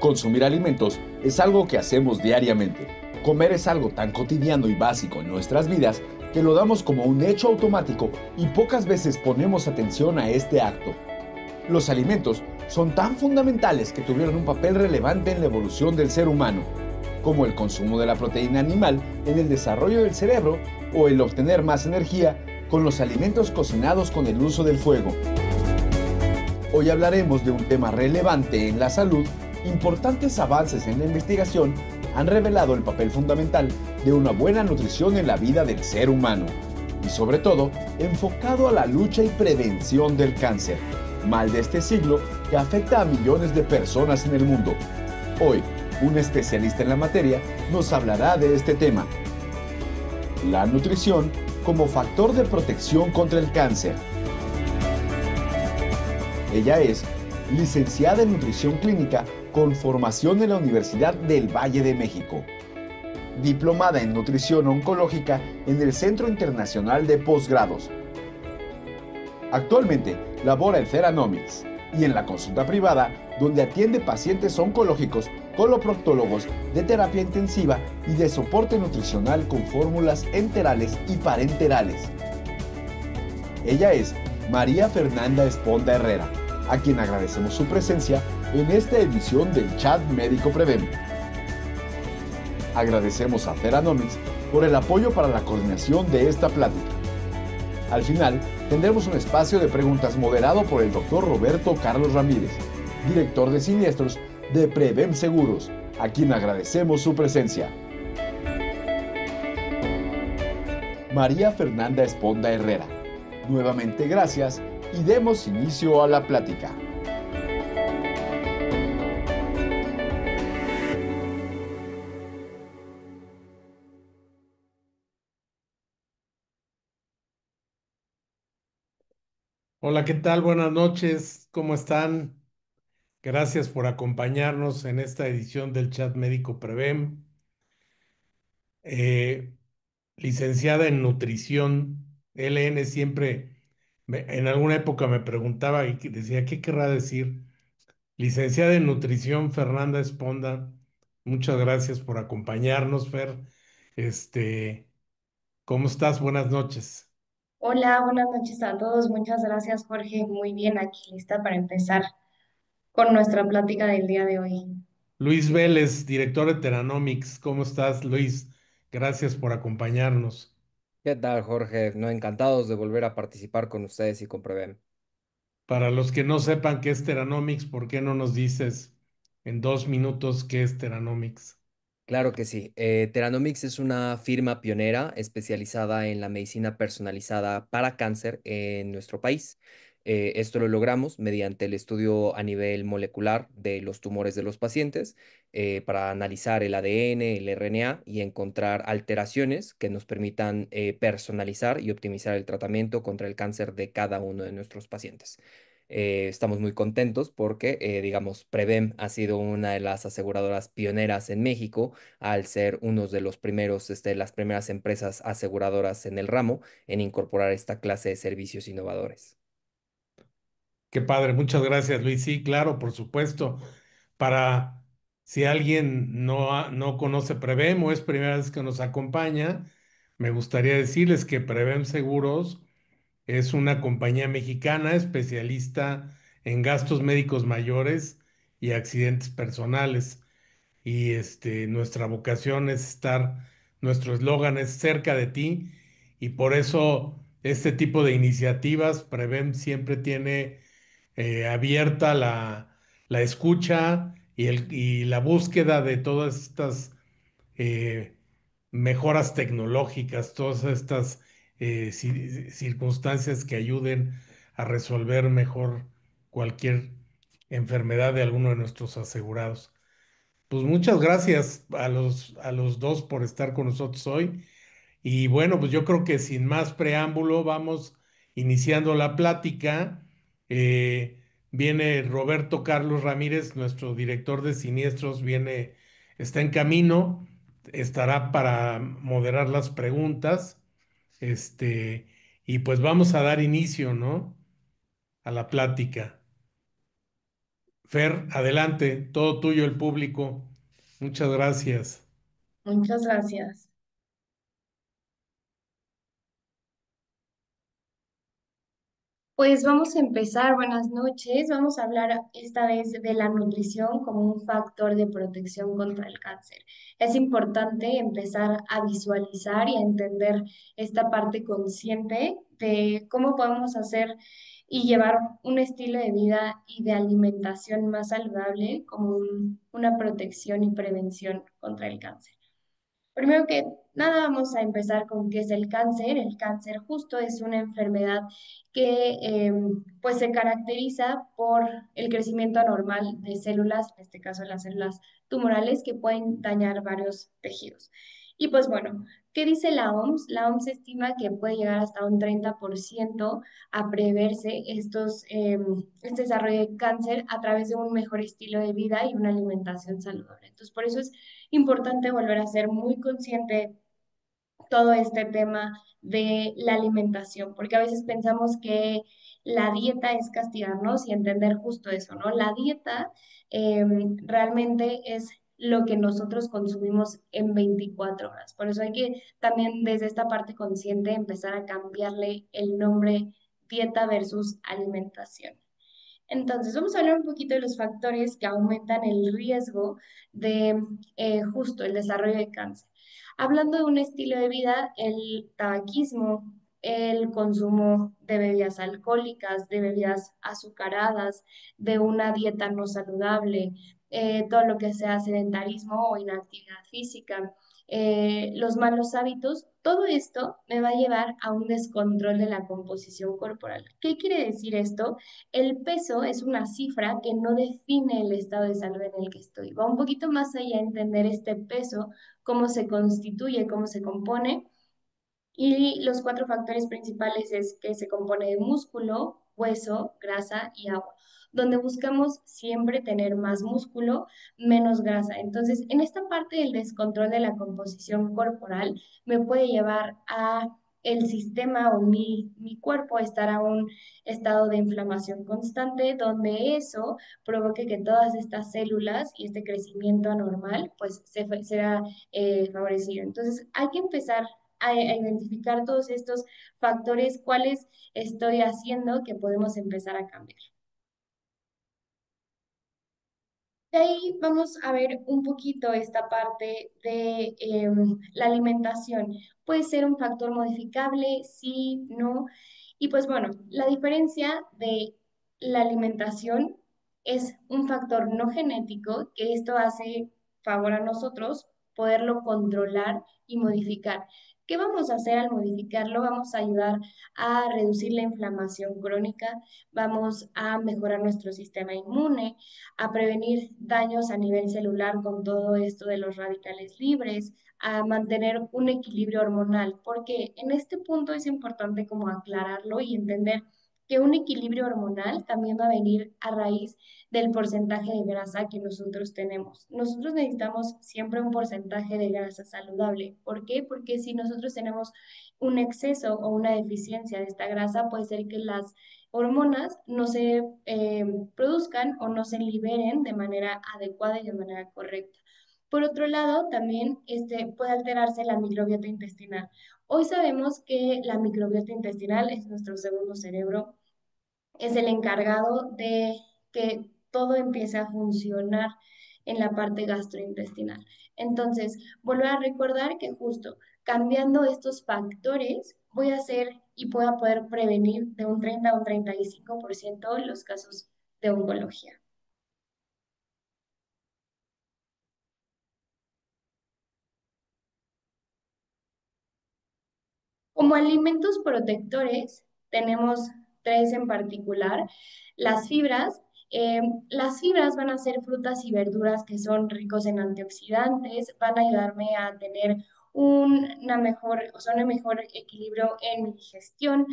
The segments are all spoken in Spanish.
Consumir alimentos es algo que hacemos diariamente. Comer es algo tan cotidiano y básico en nuestras vidas que lo damos como un hecho automático y pocas veces ponemos atención a este acto. Los alimentos son tan fundamentales que tuvieron un papel relevante en la evolución del ser humano, como el consumo de la proteína animal en el desarrollo del cerebro o el obtener más energía con los alimentos cocinados con el uso del fuego. Hoy hablaremos de un tema relevante en la salud. Importantes avances en la investigación han revelado el papel fundamental de una buena nutrición en la vida del ser humano y sobre todo enfocado a la lucha y prevención del cáncer, mal de este siglo que afecta a millones de personas en el mundo. Hoy, un especialista en la materia nos hablará de este tema. La nutrición como factor de protección contra el cáncer. Ella es licenciada en nutrición clínica con formación en la Universidad del Valle de México, diplomada en nutrición oncológica en el Centro Internacional de Posgrados. Actualmente labora en Theranomics y en la consulta privada, donde atiende pacientes oncológicos, coloproctólogos de terapia intensiva y de soporte nutricional con fórmulas enterales y parenterales. Ella es María Fernanda Esponda Herrera, a quien agradecemos su presencia en esta edición del Chat Médico Prevem. Agradecemos a Theranomics por el apoyo para la coordinación de esta plática. Al final, tendremos un espacio de preguntas moderado por el doctor Roberto Carlos Ramírez, director de siniestros de Prevem Seguros, a quien agradecemos su presencia. María Fernanda Esponda Herrera, nuevamente gracias y demos inicio a la plática. Hola, ¿qué tal? Buenas noches, ¿cómo están? Gracias por acompañarnos en esta edición del Chat Médico Prevem. Eh, Licenciada en nutrición, LN siempre, en alguna época me preguntaba y decía, ¿qué querrá decir? Licenciada en nutrición, Fernanda Esponda, muchas gracias por acompañarnos, Fer. Este, ¿Cómo estás? Buenas noches. Hola, buenas noches a todos. Muchas gracias, Jorge. Muy bien, aquí lista para empezar con nuestra plática del día de hoy. Luis Vélez, director de Teranomics. ¿Cómo estás, Luis? Gracias por acompañarnos. ¿Qué tal, Jorge? No, encantados de volver a participar con ustedes y con Prevem. Para los que no sepan qué es Teranomics, ¿por qué no nos dices en 2 minutos qué es Teranomics? Claro que sí. Teranomics es una firma pionera especializada en la medicina personalizada para cáncer en nuestro país. Esto lo logramos mediante el estudio a nivel molecular de los tumores de los pacientes para analizar el ADN, el RNA y encontrar alteraciones que nos permitan personalizar y optimizar el tratamiento contra el cáncer de cada uno de nuestros pacientes. Estamos muy contentos porque, digamos, Prevem ha sido una de las aseguradoras pioneras en México al ser uno de los primeros, las primeras empresas aseguradoras en el ramo en incorporar esta clase de servicios innovadores. Qué padre, muchas gracias, Luis. Sí, claro, por supuesto. Para si alguien no conoce Prevem o es primera vez que nos acompaña, me gustaría decirles que Prevem Seguros es una compañía mexicana especialista en gastos médicos mayores y accidentes personales. Y nuestra vocación es nuestro eslogan es cerca de ti. Y por eso este tipo de iniciativas, Prevem siempre tiene abierta la escucha y la búsqueda de todas estas eh, mejoras tecnológicas, todas estas circunstancias que ayuden a resolver mejor cualquier enfermedad de alguno de nuestros asegurados. Pues muchas gracias a los dos por estar con nosotros hoy. Y bueno, pues yo creo que sin más preámbulo vamos iniciando la plática. Viene Roberto Carlos Ramírez, nuestro director de siniestros, está en camino, estará para moderar las preguntas. Este, y pues vamos a dar inicio, ¿no? A la plática. Fer, adelante, todo tuyo el público. Muchas gracias. Muchas gracias. Pues vamos a empezar. Buenas noches. Vamos a hablar esta vez de la nutrición como un factor de protección contra el cáncer. Es importante empezar a visualizar y a entender esta parte consciente de cómo podemos hacer y llevar un estilo de vida y de alimentación más saludable como una protección y prevención contra el cáncer. Primero que nada, vamos a empezar con qué es el cáncer. El cáncer justo es una enfermedad que pues se caracteriza por el crecimiento anormal de células, en este caso las células tumorales, que pueden dañar varios tejidos. Y pues bueno, ¿qué dice la OMS? La OMS estima que puede llegar hasta un 30% a preverse este desarrollo de cáncer a través de un mejor estilo de vida y una alimentación saludable. Entonces, por eso es importante volver a ser muy consciente todo este tema de la alimentación, porque a veces pensamos que la dieta es castigarnos y entender justo eso, ¿no? La dieta eh, realmente es lo que nosotros consumimos en 24 horas. Por eso hay que también desde esta parte consciente empezar a cambiarle el nombre dieta versus alimentación. Entonces, vamos a hablar un poquito de los factores que aumentan el riesgo de justo el desarrollo de cáncer. Hablando de un estilo de vida, el tabaquismo, el consumo de bebidas alcohólicas, de bebidas azucaradas, de una dieta no saludable, todo lo que sea sedentarismo o inactividad física, los malos hábitos, todo esto me va a llevar a un descontrol de la composición corporal. ¿Qué quiere decir esto? El peso es una cifra que no define el estado de salud en el que estoy. Va un poquito más allá de entender este peso, cómo se constituye, cómo se compone. Y los cuatro factores principales es que se compone de músculo, hueso, grasa y agua, donde buscamos siempre tener más músculo, menos grasa. Entonces, en esta parte del descontrol de la composición corporal me puede llevar a el sistema o mi cuerpo a estar a un estado de inflamación constante, donde eso provoque que todas estas células y este crecimiento anormal pues sea favorecido. Entonces, hay que empezar a identificar todos estos factores, cuáles estoy haciendo que podemos empezar a cambiar. De ahí vamos a ver un poquito esta parte de la alimentación. Puede ser un factor modificable, sí, no. Y pues bueno, la diferencia de la alimentación es un factor no genético, que esto hace favor a nosotros poderlo controlar y modificar. ¿Qué vamos a hacer al modificarlo? Vamos a ayudar a reducir la inflamación crónica, vamos a mejorar nuestro sistema inmune, a prevenir daños a nivel celular con todo esto de los radicales libres, a mantener un equilibrio hormonal, porque en este punto es importante como aclararlo y entender que un equilibrio hormonal también va a venir a raíz del porcentaje de grasa que nosotros tenemos. Nosotros necesitamos siempre un porcentaje de grasa saludable. ¿Por qué? Porque si nosotros tenemos un exceso o una deficiencia de esta grasa, puede ser que las hormonas no se produzcan o no se liberen de manera adecuada y de manera correcta. Por otro lado, también puede alterarse la microbiota intestinal. Hoy sabemos que la microbiota intestinal es nuestro segundo cerebro, es el encargado de que todo empiece a funcionar en la parte gastrointestinal. Entonces, volver a recordar que justo cambiando estos factores voy a hacer y puedo poder prevenir de un 30 a un 35% los casos de oncología. Como alimentos protectores, tenemos tres en particular. Las fibras. Las fibras van a ser frutas y verduras que son ricos en antioxidantes, van a ayudarme a tener un mejor equilibrio en mi digestión,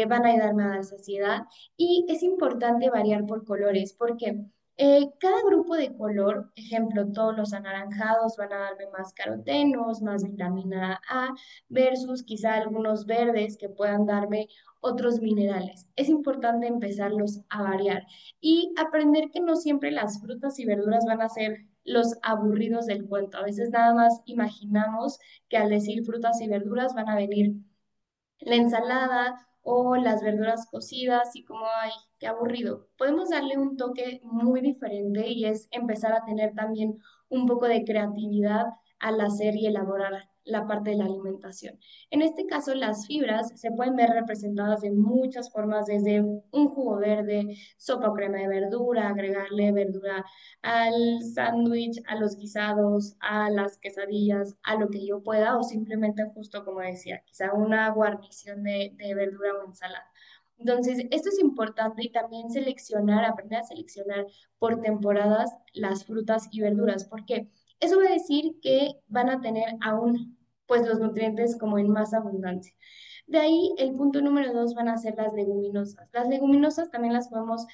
van a ayudarme a dar saciedad y es importante variar por colores porque Cada grupo de color, ejemplo, todos los anaranjados van a darme más carotenos, más vitamina A, versus quizá algunos verdes que puedan darme otros minerales. Es importante empezarlos a variar y aprender que no siempre las frutas y verduras van a ser los aburridos del cuento. A veces nada más imaginamos que al decir frutas y verduras van a venir la ensalada o las verduras cocidas y como, ay, qué aburrido. Podemos darle un toque muy diferente y es empezar a tener también un poco de creatividad al hacer y elaborar la parte de la alimentación. En este caso, las fibras se pueden ver representadas de muchas formas, desde un jugo verde, sopa o crema de verdura, agregarle verdura al sándwich, a los guisados, a las quesadillas, a lo que yo pueda, o simplemente justo como decía, quizá una guarnición de verdura o ensalada. Entonces, esto es importante y también seleccionar, aprender a seleccionar por temporadas las frutas y verduras, porque eso va a decir que van a tener aún pues los nutrientes como en más abundancia. De ahí el punto número dos van a ser las leguminosas. Las leguminosas también las podemos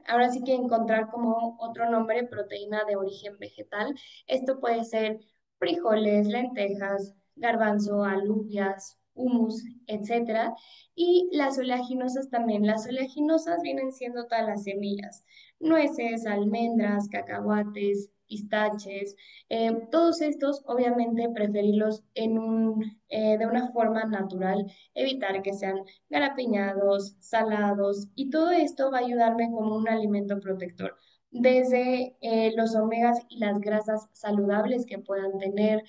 ahora sí que encontrar como otro nombre, proteína de origen vegetal. Esto puede ser frijoles, lentejas, garbanzo, alubias, humus, etcétera. Y las oleaginosas también. Las oleaginosas vienen siendo todas las semillas, nueces, almendras, cacahuates, pistaches, todos estos, obviamente, preferirlos de una forma natural, evitar que sean garapiñados, salados, y todo esto va a ayudarme como un alimento protector. Desde los omegas y las grasas saludables que puedan tener,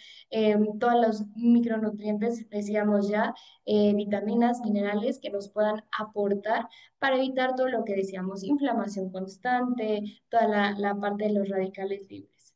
todos los micronutrientes, decíamos ya, vitaminas, minerales que nos puedan aportar para evitar todo lo que decíamos, inflamación constante, toda la parte de los radicales libres.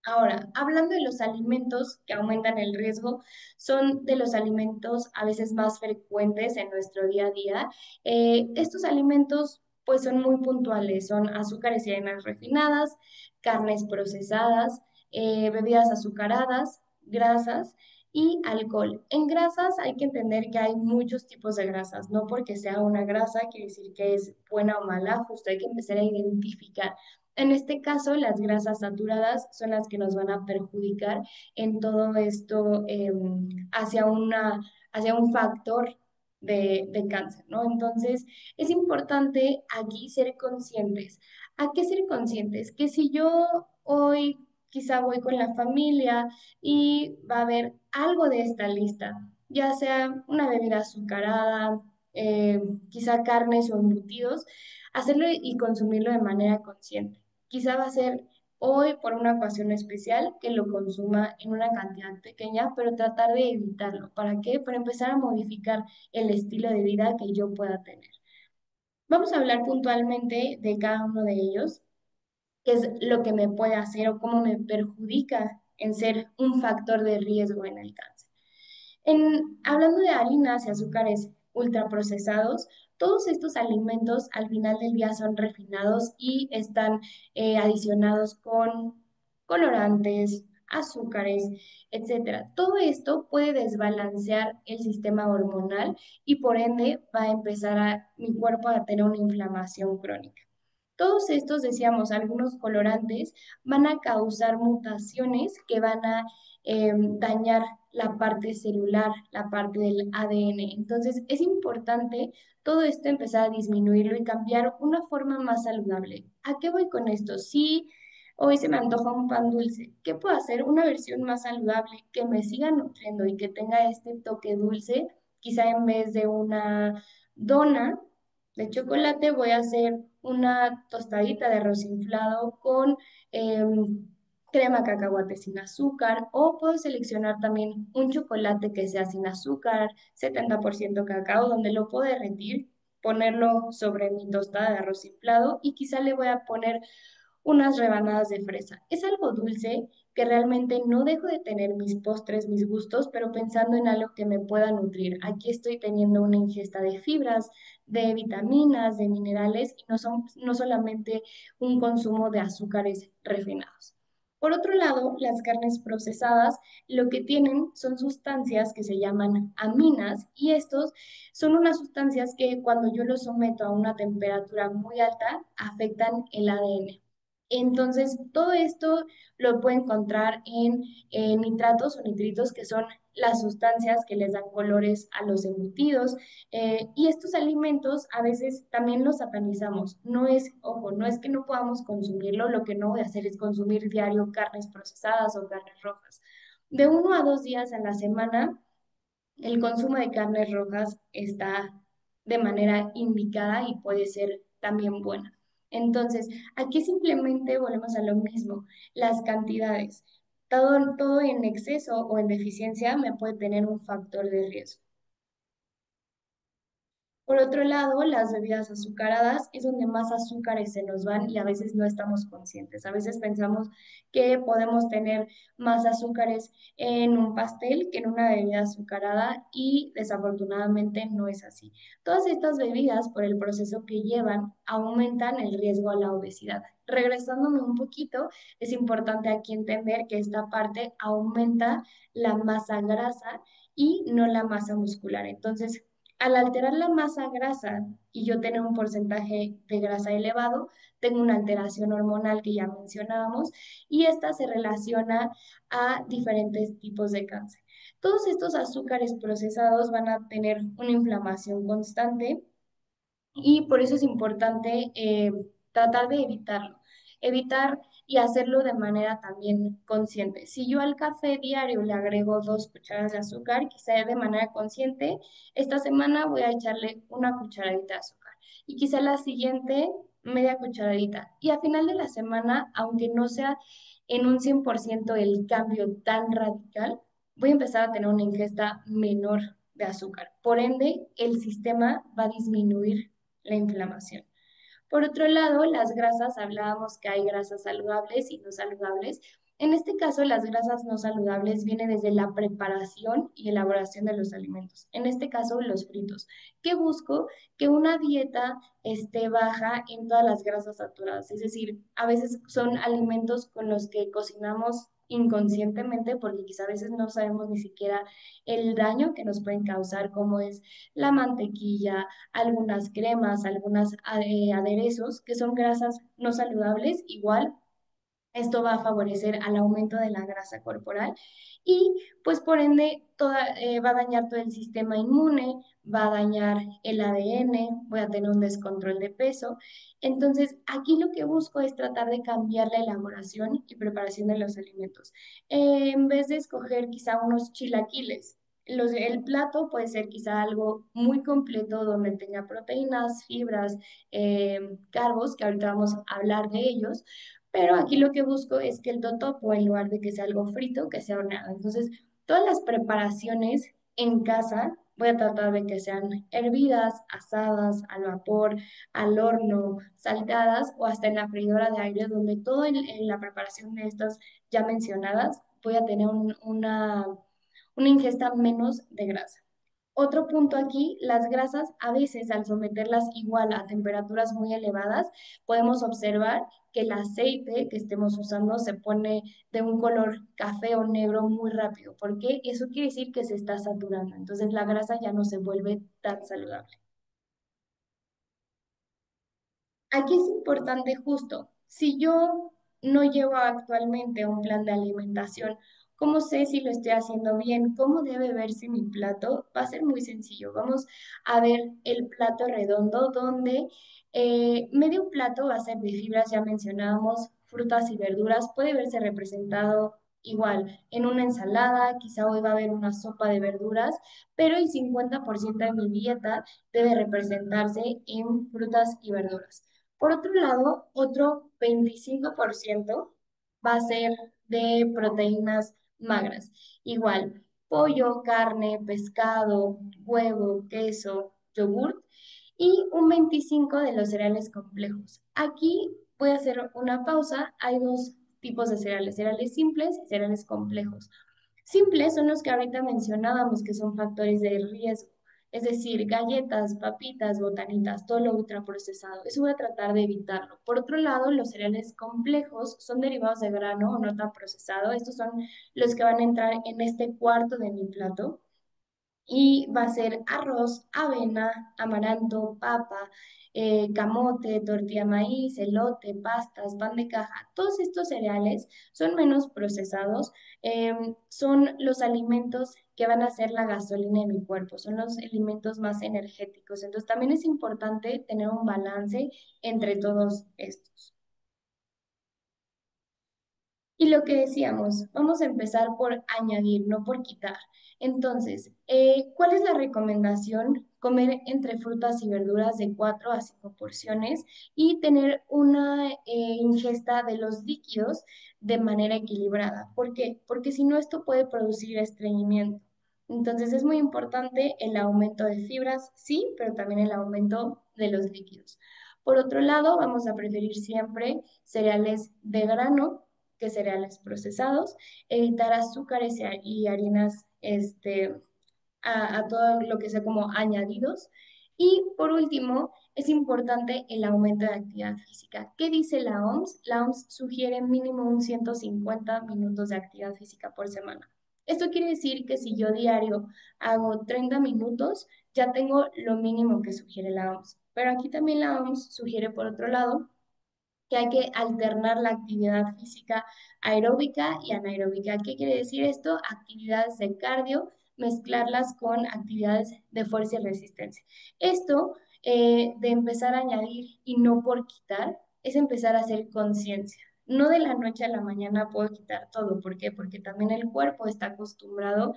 Ahora, hablando de los alimentos que aumentan el riesgo, son de los alimentos a veces más frecuentes en nuestro día a día. Estos alimentos pues son muy puntuales, son azúcares y harinas refinadas, carnes procesadas, bebidas azucaradas, grasas y alcohol. En grasas hay que entender que hay muchos tipos de grasas, no porque sea una grasa quiere decir que es buena o mala, justo hay que empezar a identificar. En este caso, las grasas saturadas son las que nos van a perjudicar en todo esto hacia un factor de cáncer, ¿no? Entonces, es importante aquí ser conscientes. ¿A qué ser conscientes? Que si yo hoy quizá voy con la familia y va a haber algo de esta lista, ya sea una bebida azucarada, eh, quizá carnes o embutidos, hacerlo y consumirlo de manera consciente. Quizá va a ser hoy por una ocasión especial que lo consuma en una cantidad pequeña, pero tratar de evitarlo. ¿Para qué? Para empezar a modificar el estilo de vida que yo pueda tener. Vamos a hablar puntualmente de cada uno de ellos, qué es lo que me puede hacer o cómo me perjudica en ser un factor de riesgo en el cáncer. Hablando de harinas y azúcares ultraprocesados, todos estos alimentos al final del día son refinados y están adicionados con colorantes, azúcares, etcétera. Todo esto puede desbalancear el sistema hormonal y por ende va a empezar mi cuerpo a tener una inflamación crónica. Todos estos, decíamos, algunos colorantes van a causar mutaciones que van a dañar la parte celular, la parte del ADN. Entonces, es importante todo esto empezar a disminuirlo y cambiar una forma más saludable. ¿A qué voy con esto? Si hoy se me antoja un pan dulce, ¿qué puedo hacer? Una versión más saludable que me siga nutriendo y que tenga este toque dulce, quizá en vez de una dona de chocolate, voy a hacer una tostadita de arroz inflado con crema cacahuate sin azúcar, o puedo seleccionar también un chocolate que sea sin azúcar, 70% cacao, donde lo puedo derretir, ponerlo sobre mi tostada de arroz inflado y quizá le voy a poner unas rebanadas de fresa. Es algo dulce que realmente no dejo de tener mis postres, mis gustos, pero pensando en algo que me pueda nutrir. Aquí estoy teniendo una ingesta de fibras, de vitaminas, de minerales y no solamente un consumo de azúcares refinados. Por otro lado, las carnes procesadas lo que tienen son sustancias que se llaman aminas y estos son unas sustancias que cuando yo los someto a una temperatura muy alta afectan el ADN. Entonces, todo esto lo puede encontrar en nitratos o nitritos, que son las sustancias que les dan colores a los embutidos. Y estos alimentos a veces también los satanizamos. No es, ojo, no es que no podamos consumirlo, lo que no voy a hacer es consumir diario carnes procesadas o carnes rojas. De 1 a 2 días a la semana, el consumo de carnes rojas está de manera indicada y puede ser también buena. Entonces, aquí simplemente volvemos a lo mismo, las cantidades. Todo en exceso o en deficiencia me puede tener un factor de riesgo. Por otro lado, las bebidas azucaradas es donde más azúcares se nos van y a veces no estamos conscientes. A veces pensamos que podemos tener más azúcares en un pastel que en una bebida azucarada y desafortunadamente no es así. Todas estas bebidas, por el proceso que llevan, aumentan el riesgo a la obesidad. Regresándome un poquito, es importante aquí entender que esta parte aumenta la masa grasa y no la masa muscular. Entonces, al alterar la masa grasa y yo tener un porcentaje de grasa elevado, tengo una alteración hormonal que ya mencionábamos y esta se relaciona a diferentes tipos de cáncer. Todos estos azúcares procesados van a tener una inflamación constante y por eso es importante tratar de evitarlo. Evitar y hacerlo de manera también consciente. Si yo al café diario le agrego 2 cucharadas de azúcar, quizá de manera consciente, esta semana voy a echarle una cucharadita de azúcar y quizá la siguiente media cucharadita. Y a final de la semana, aunque no sea en un 100% el cambio tan radical, voy a empezar a tener una ingesta menor de azúcar. Por ende, el sistema va a disminuir la inflamación. Por otro lado, las grasas, hablábamos que hay grasas saludables y no saludables. En este caso, las grasas no saludables vienen desde la preparación y elaboración de los alimentos. En este caso, los fritos. ¿Qué busco? Que una dieta esté baja en todas las grasas saturadas. Es decir, a veces son alimentos con los que cocinamos inconscientemente porque quizá a veces no sabemos ni siquiera el daño que nos pueden causar, como es la mantequilla, algunas cremas, algunos aderezos que son grasas no saludables, igual esto va a favorecer al aumento de la grasa corporal y pues por ende va a dañar todo el sistema inmune, va a dañar el ADN, voy a tener un descontrol de peso. Entonces, aquí lo que busco es tratar de cambiar la elaboración y preparación de los alimentos. En vez de escoger quizá unos chilaquiles, el plato puede ser quizá algo muy completo donde tenga proteínas, fibras, carbos, que ahorita vamos a hablar de ellos, pero aquí lo que busco es que el totopo, en lugar de que sea algo frito, que sea horneado. Entonces, todas las preparaciones en casa voy a tratar de que sean hervidas, asadas, al vapor, al horno, salteadas o hasta en la freidora de aire, donde todo en la preparación de estas ya mencionadas voy a tener una ingesta menos de grasa. Otro punto aquí, las grasas a veces al someterlas igual a temperaturas muy elevadas, podemos observar que el aceite que estemos usando se pone de un color café o negro muy rápido, porque eso quiere decir que se está saturando, entonces la grasa ya no se vuelve tan saludable. Aquí es importante justo, si yo no llevo actualmente un plan de alimentación, ¿cómo sé si lo estoy haciendo bien? ¿Cómo debe verse mi plato? Va a ser muy sencillo. Vamos a ver el plato redondo donde medio plato va a ser de fibras, ya mencionábamos, frutas y verduras. Puede verse representado igual en una ensalada, quizá hoy va a haber una sopa de verduras, pero el 50% de mi dieta debe representarse en frutas y verduras. Por otro lado, otro 25% va a ser de proteínas magras. Igual, pollo, carne, pescado, huevo, queso, yogurt y un 25% de los cereales complejos. Aquí voy a hacer una pausa. Hay dos tipos de cereales, cereales simples y cereales complejos. Simples son los que ahorita mencionábamos que son factores de riesgo. Es decir, galletas, papitas, botanitas, todo lo ultraprocesado. Eso voy a tratar de evitarlo. Por otro lado, los cereales complejos son derivados de grano o no tan procesado. Estos son los que van a entrar en este cuarto de mi plato y va a ser arroz, avena, amaranto, papa, camote, tortilla de maíz, elote, pastas, pan de caja. Todos estos cereales son menos procesados, son los alimentos que van a ser la gasolina de mi cuerpo, son los alimentos más energéticos. Entonces también es importante tener un balance entre todos estos. Y lo que decíamos, vamos a empezar por añadir, no por quitar. Entonces, ¿cuál es la recomendación? Comer entre frutas y verduras de 4 a 5 porciones y tener una ingesta de los líquidos de manera equilibrada. ¿Por qué? Porque si no, esto puede producir estreñimiento. Entonces, es muy importante el aumento de fibras, sí, pero también el aumento de los líquidos. Por otro lado, vamos a preferir siempre cereales de grano que cereales procesados, evitar azúcares y harinas a todo lo que sea como añadidos. Y por último, es importante el aumento de actividad física. ¿Qué dice la OMS? La OMS sugiere mínimo un 150 minutos de actividad física por semana. Esto quiere decir que si yo diario hago 30 minutos, ya tengo lo mínimo que sugiere la OMS. Pero aquí también la OMS sugiere, por otro lado, que hay que alternar la actividad física aeróbica y anaeróbica. ¿Qué quiere decir esto? Actividades de cardio, mezclarlas con actividades de fuerza y resistencia. Esto de empezar a añadir y no por quitar, es empezar a hacer conciencia. No de la noche a la mañana puedo quitar todo. ¿Por qué? Porque también el cuerpo está acostumbrado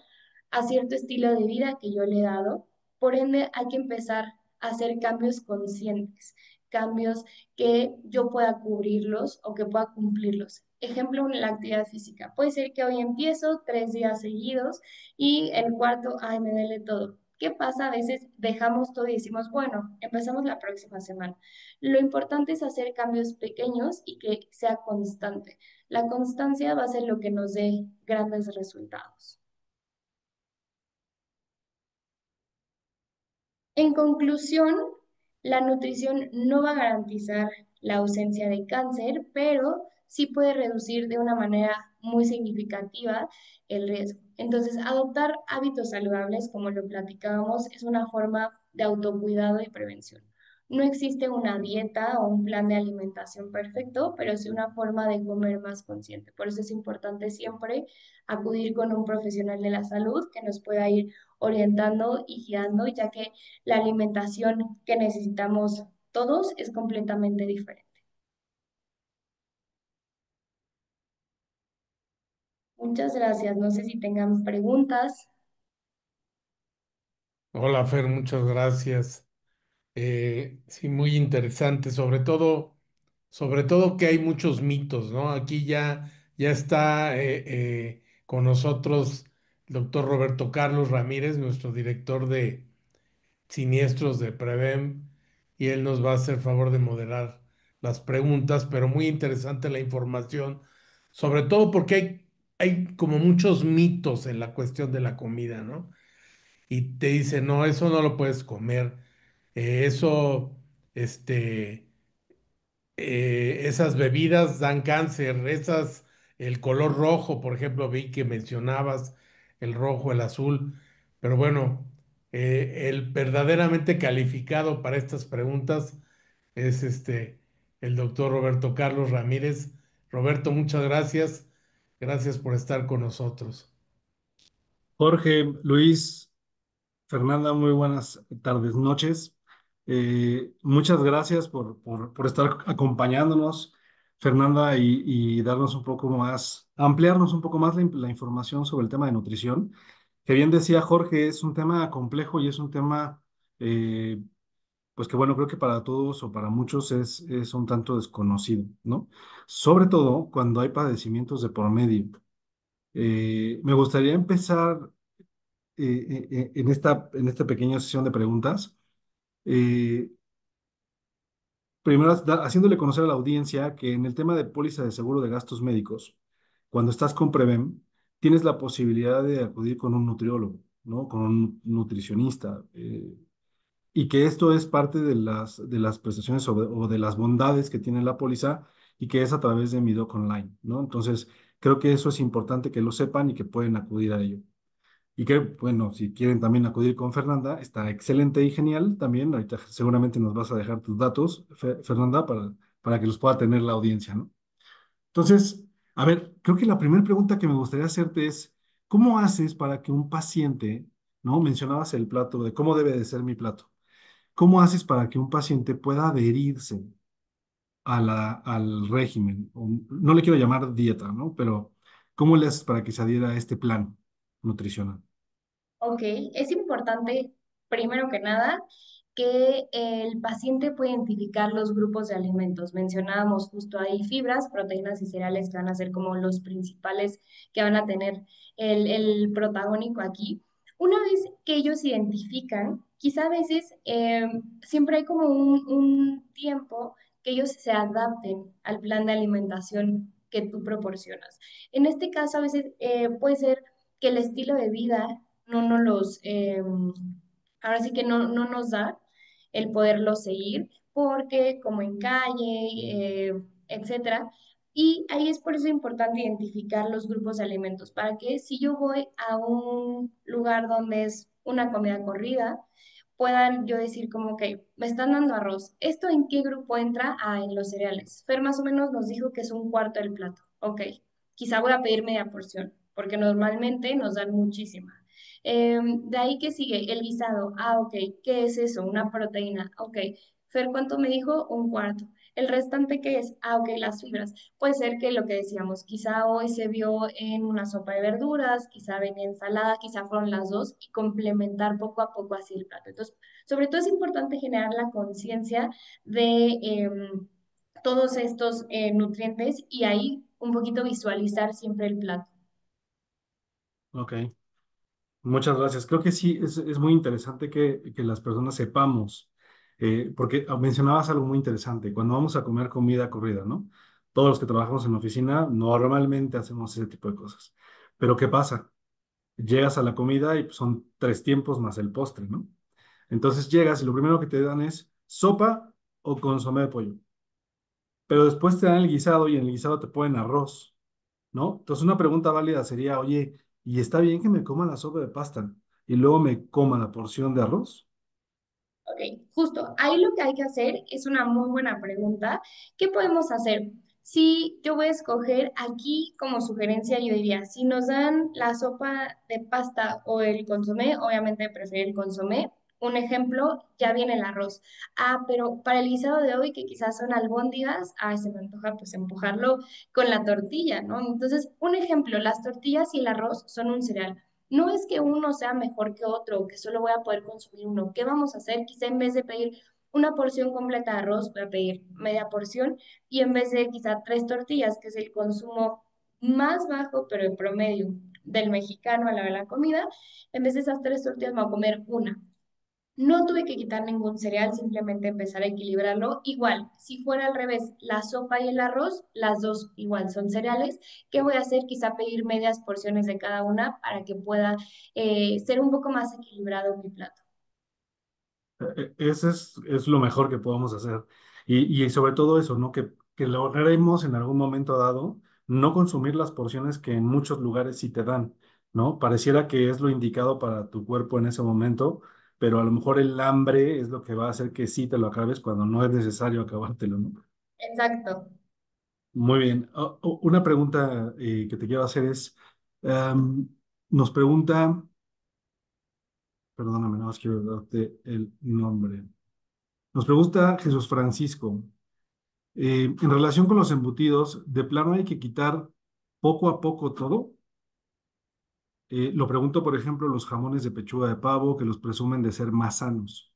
a cierto estilo de vida que yo le he dado. Por ende, hay que empezar a hacer cambios conscientes, cambios que yo pueda cubrirlos o que pueda cumplirlos. Ejemplo, en la actividad física. Puede ser que hoy empiezo 3 días seguidos y el cuarto, ay, me duele todo. ¿Qué pasa? A veces dejamos todo y decimos, bueno, empezamos la próxima semana. Lo importante es hacer cambios pequeños y que sea constante. La constancia va a ser lo que nos dé grandes resultados. En conclusión, la nutrición no va a garantizar la ausencia de cáncer, pero sí puede reducir de una manera muy significativa el riesgo. Entonces, adoptar hábitos saludables, como lo platicábamos, es una forma de autocuidado y prevención. No existe una dieta o un plan de alimentación perfecto, pero sí una forma de comer más consciente. Por eso es importante siempre acudir con un profesional de la salud que nos pueda ir orientando y guiando, ya que la alimentación que necesitamos todos es completamente diferente. Muchas gracias. No sé si tengan preguntas. Hola Fer, muchas gracias. Sí, muy interesante, sobre todo que hay muchos mitos, ¿no? Aquí ya está con nosotros el doctor Roberto Carlos Ramírez, nuestro director de siniestros de Prevem, y él nos va a hacer favor de moderar las preguntas, pero muy interesante la información, sobre todo porque hay como muchos mitos en la cuestión de la comida, ¿no? Y te dicen, no, eso no lo puedes comer, eso, este esas bebidas dan cáncer, el color rojo, por ejemplo, vi que mencionabas el rojo, el azul, pero bueno, el verdaderamente calificado para estas preguntas es el doctor Roberto Carlos Ramírez. Roberto, muchas gracias. Gracias por estar con nosotros. Jorge, Luis, Fernanda, muy buenas tardes, noches. Muchas gracias por estar acompañándonos, Fernanda, y darnos un poco más, ampliarnos un poco más la información sobre el tema de nutrición. Que bien decía Jorge, es un tema complejo y es un tema, eh, pues que bueno, creo que para todos o para muchos es un tanto desconocido, ¿no? Sobre todo cuando hay padecimientos de por medio. Me gustaría empezar en esta pequeña sesión de preguntas, eh, primero haciéndole conocer a la audiencia que en el tema de póliza de seguro de gastos médicos, cuando estás con Prevem, tienes la posibilidad de acudir con un nutriólogo. ¿no? Con un nutricionista. Y que esto es parte de las prestaciones o de las bondades que tiene la póliza y que es a través de mi Doc Online, ¿no? Entonces, creo que eso es importante que lo sepan y que pueden acudir a ello. Y que, bueno, si quieren también acudir con Fernanda, está excelente y genial también. Ahorita seguramente nos vas a dejar tus datos, Fernanda, para que los pueda tener la audiencia, ¿no? Entonces, a ver, creo que la primera pregunta que me gustaría hacerte es, ¿cómo haces para que un paciente, ¿no? Mencionabas el plato, de cómo debe de ser mi plato. ¿Cómo haces para que un paciente pueda adherirse al régimen? No le quiero llamar dieta, ¿no? Pero ¿cómo le haces para que se adhiera a este plan nutricional? Ok, es importante, primero que nada, que el paciente pueda identificar los grupos de alimentos. Mencionábamos justo ahí fibras, proteínas y cereales que van a ser como los principales que van a tener el protagónico aquí. Una vez que ellos identifican, quizá a veces siempre hay como un tiempo que ellos se adapten al plan de alimentación que tú proporcionas. En este caso, a veces puede ser que el estilo de vida no nos ahora sí que no nos da el poderlos seguir, porque como en calle, etcétera. Y ahí es por eso importante identificar los grupos de alimentos, para que si yo voy a un lugar donde es una comida corrida, puedan yo decir como, ok, me están dando arroz. ¿Esto en qué grupo entra? Ah, en los cereales. Fer más o menos nos dijo que es un cuarto del plato. Ok, quizá voy a pedir media porción, porque normalmente nos dan muchísima. De ahí que sigue el guisado. Ah, ok, ¿qué es eso? Una proteína. Ok, Fer, ¿cuánto me dijo? Un cuarto. ¿El restante qué es? Ah, ok, las fibras. Puede ser que lo que decíamos, quizá hoy se vio en una sopa de verduras, quizá venía ensalada, quizá fueron las dos y complementar poco a poco así el plato. Entonces, sobre todo es importante generar la conciencia de todos estos nutrientes y ahí un poquito visualizar siempre el plato. Ok, muchas gracias. Creo que sí, es muy interesante que las personas sepamos, porque mencionabas algo muy interesante, cuando vamos a comer comida corrida, ¿no? Todos los que trabajamos en la oficina normalmente hacemos ese tipo de cosas. Pero ¿qué pasa? Llegas a la comida y pues, son tres tiempos más el postre, ¿no? Entonces llegas y lo primero que te dan es sopa o consomé de pollo. Pero después te dan el guisado y en el guisado te ponen arroz, ¿no? Entonces una pregunta válida sería, oye, ¿y está bien que me coma la sopa de pasta y luego me coma la porción de arroz? Ok, justo, ahí lo que hay que hacer es una muy buena pregunta. ¿Qué podemos hacer? Si yo voy a escoger aquí como sugerencia, yo diría, si nos dan la sopa de pasta o el consomé, obviamente prefiero el consomé. Un ejemplo, ya viene el arroz. Ah, pero para el guisado de hoy, que quizás son albóndigas, ah, se me antoja pues empujarlo con la tortilla, ¿no? Entonces, un ejemplo, las tortillas y el arroz son un cereal. No es que uno sea mejor que otro o que solo voy a poder consumir uno. ¿Qué vamos a hacer? Quizá en vez de pedir una porción completa de arroz, voy a pedir media porción y en vez de quizá tres tortillas, que es el consumo más bajo, pero en promedio del mexicano a la hora de la comida, en vez de esas tres tortillas me voy a comer una. No tuve que quitar ningún cereal, simplemente empezar a equilibrarlo. Igual, si fuera al revés, la sopa y el arroz, las dos igual son cereales. ¿Qué voy a hacer? Quizá pedir medias porciones de cada una para que pueda ser un poco más equilibrado mi plato. Ese es lo mejor que podemos hacer. Y sobre todo eso, ¿no? Que lograremos en algún momento dado no consumir las porciones que en muchos lugares sí te dan, ¿no? Pareciera que es lo indicado para tu cuerpo en ese momento, pero a lo mejor el hambre es lo que va a hacer que sí te lo acabes cuando no es necesario acabártelo, ¿no? Exacto. Muy bien. Una pregunta que te quiero hacer es, em, nos pregunta, perdóname, nada más quiero darte el nombre. Nos pregunta Jesús Francisco, en relación con los embutidos, ¿de plano hay que quitar poco a poco todo? Lo pregunto, por ejemplo, los jamones de pechuga de pavo que los presumen de ser más sanos.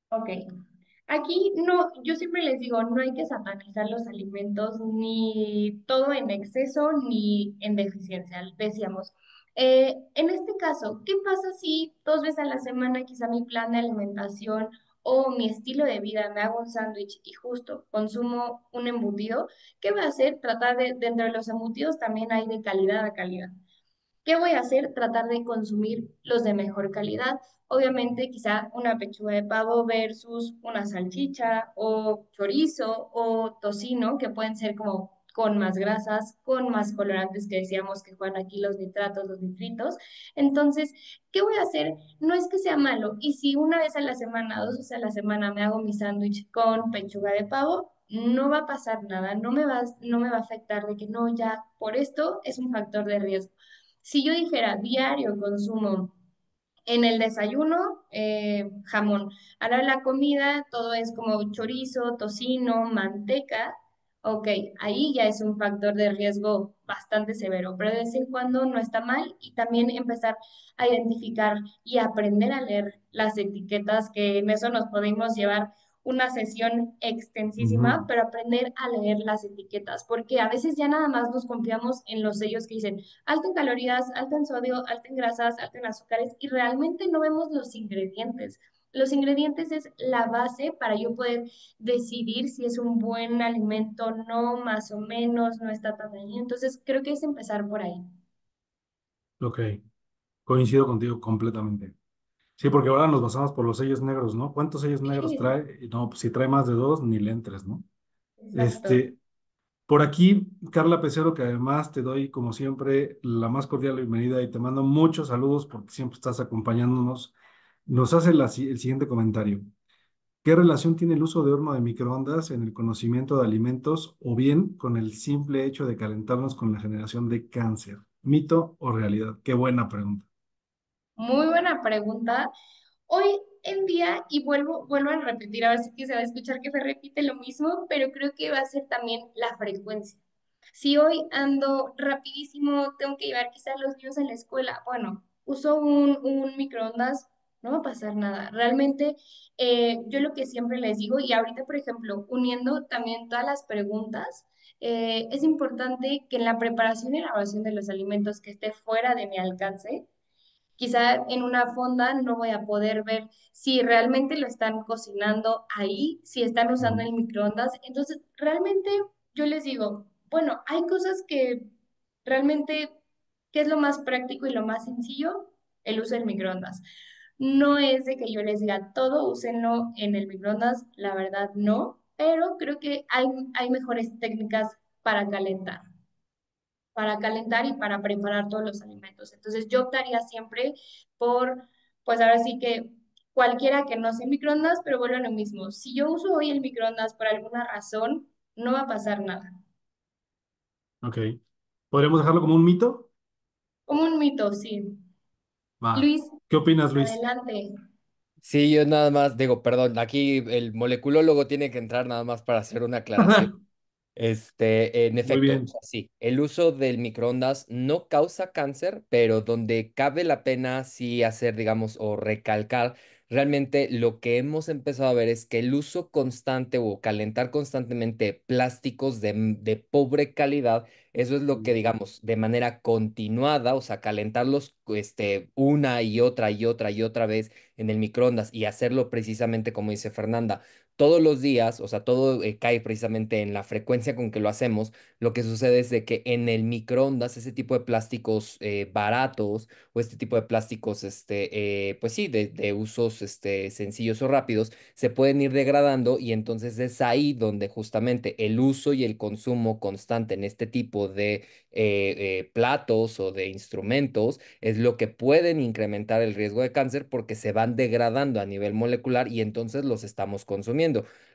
Ok. Aquí no, yo siempre les digo, no hay que satanizar los alimentos ni todo en exceso ni en deficiencia. Decíamos, en este caso, ¿qué pasa si dos veces a la semana quizá mi plan de alimentación o mi estilo de vida me hago un sándwich y justo consumo un embutido? ¿Qué voy a hacer? Tratar de, dentro de los embutidos también hay de calidad a calidad. ¿Qué voy a hacer? Tratar de consumir los de mejor calidad. Obviamente, quizá una pechuga de pavo versus una salchicha o chorizo o tocino, que pueden ser como con más grasas, con más colorantes que decíamos que juegan aquí los nitratos, los nitritos. Entonces, ¿qué voy a hacer? No es que sea malo. Y si una vez a la semana, dos veces a la semana me hago mi sándwich con pechuga de pavo, no va a pasar nada, no me va a afectar de que no, ya por esto es un factor de riesgo. Si yo dijera diario consumo en el desayuno, jamón. Ahora la comida, todo es como chorizo, tocino, manteca. Ok, ahí ya es un factor de riesgo bastante severo, pero de vez en cuando no está mal y también empezar a identificar y aprender a leer las etiquetas, que en eso nos podemos llevar una sesión extensísima, Ujú. pero aprender a leer las etiquetas, porque a veces ya nada más nos confiamos en los sellos que dicen alto en calorías, alto en sodio, alto en grasas, alto en azúcares y realmente no vemos los ingredientes. Los ingredientes es la base para yo poder decidir si es un buen alimento, no, más o menos, no está tan dañino. Entonces, creo que es empezar por ahí. Ok, coincido contigo completamente. Sí, porque ahora nos basamos por los sellos negros, ¿no? ¿Cuántos sellos negros Sí, trae? Y no, pues si trae más de dos, ni le entres, ¿no? exacto. Este, por aquí, Carla Pecero, que además te doy, como siempre, la más cordial bienvenida y te mando muchos saludos porque siempre estás acompañándonos. Nos hace el siguiente comentario. ¿Qué relación tiene el uso de horno de microondas en el conocimiento de alimentos o bien con el simple hecho de calentarnos con la generación de cáncer? ¿Mito o realidad? Qué buena pregunta. Muy buena pregunta. Hoy en día, y vuelvo a repetir, a ver si que se va a escuchar que se repite lo mismo, pero creo que va a ser también la frecuencia. Si hoy ando rapidísimo, tengo que llevar quizás los niños a la escuela, bueno, uso un microondas, no va a pasar nada. Realmente, yo lo que siempre les digo, y ahorita, por ejemplo, uniendo también todas las preguntas, es importante que en la preparación y elaboración de los alimentos que esté fuera de mi alcance, quizá en una fonda no voy a poder ver si realmente lo están cocinando ahí, si están usando Ujú. el microondas. Entonces, realmente yo les digo, bueno, hay cosas que realmente, ¿qué es lo más práctico y lo más sencillo? El uso del microondas. No es de que yo les diga todo, úsenlo en el microondas, la verdad no, pero creo que hay mejores técnicas para calentar y para preparar todos los alimentos. Entonces yo optaría siempre por, pues ahora sí que cualquiera que no sea microondas, pero vuelvo a lo mismo. Si yo uso hoy el microondas por alguna razón, no va a pasar nada. Ok. ¿Podríamos dejarlo como un mito? Como un mito, sí. Va. Luis, ¿Qué opinas, Luis? adelante. Sí, yo nada más digo, perdón, aquí el moleculólogo tiene que entrar nada más para hacer una aclaración. En Muy efecto, o bien. sea, sí, el uso del microondas no causa cáncer, pero donde cabe la pena sí hacer, digamos, o recalcar, realmente lo que hemos empezado a ver es que el uso constante o calentar constantemente plásticos de pobre calidad, eso es lo que, digamos, de manera continuada, o sea, calentarlos, una y otra vez en el microondas y hacerlo precisamente como dice Fernanda todos los días, o sea, todo cae precisamente en la frecuencia con que lo hacemos, lo que sucede es de que en el microondas ese tipo de plásticos baratos o este tipo de plásticos, pues sí, de usos sencillos o rápidos, se pueden ir degradando y entonces es ahí donde justamente el uso y el consumo constante en este tipo de platos o de instrumentos es lo que pueden incrementar el riesgo de cáncer porque se van degradando a nivel molecular y entonces los estamos consumiendo.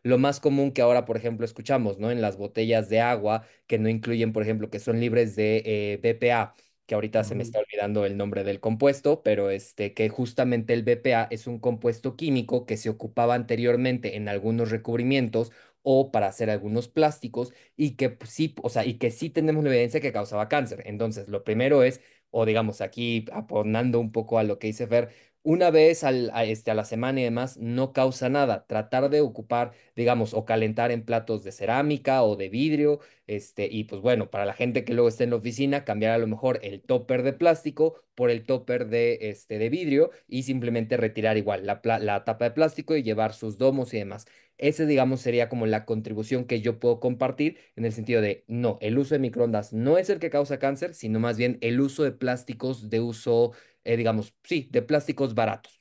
Lo más común que ahora, por ejemplo, escuchamos, ¿no? En las botellas de agua que no incluyen, por ejemplo, que son libres de BPA, que ahorita se me Ujú. está olvidando el nombre del compuesto, pero que justamente el BPA es un compuesto químico que se ocupaba anteriormente en algunos recubrimientos o para hacer algunos plásticos y que pues, sí, o sea, y que sí tenemos la evidencia que causaba cáncer. Entonces, lo primero es o digamos aquí aportando un poco a lo que dice Fer, una vez a la semana y demás no causa nada. Tratar de ocupar, digamos, o calentar en platos de cerámica o de vidrio, y pues bueno, para la gente que luego está en la oficina, cambiar a lo mejor el topper de plástico por el topper de vidrio y simplemente retirar igual la tapa de plástico y llevar sus domos y demás. Ese, digamos, sería como la contribución que yo puedo compartir en el sentido de, no, el uso de microondas no es el que causa cáncer, sino más bien el uso de plásticos de uso, digamos, sí, de plásticos baratos.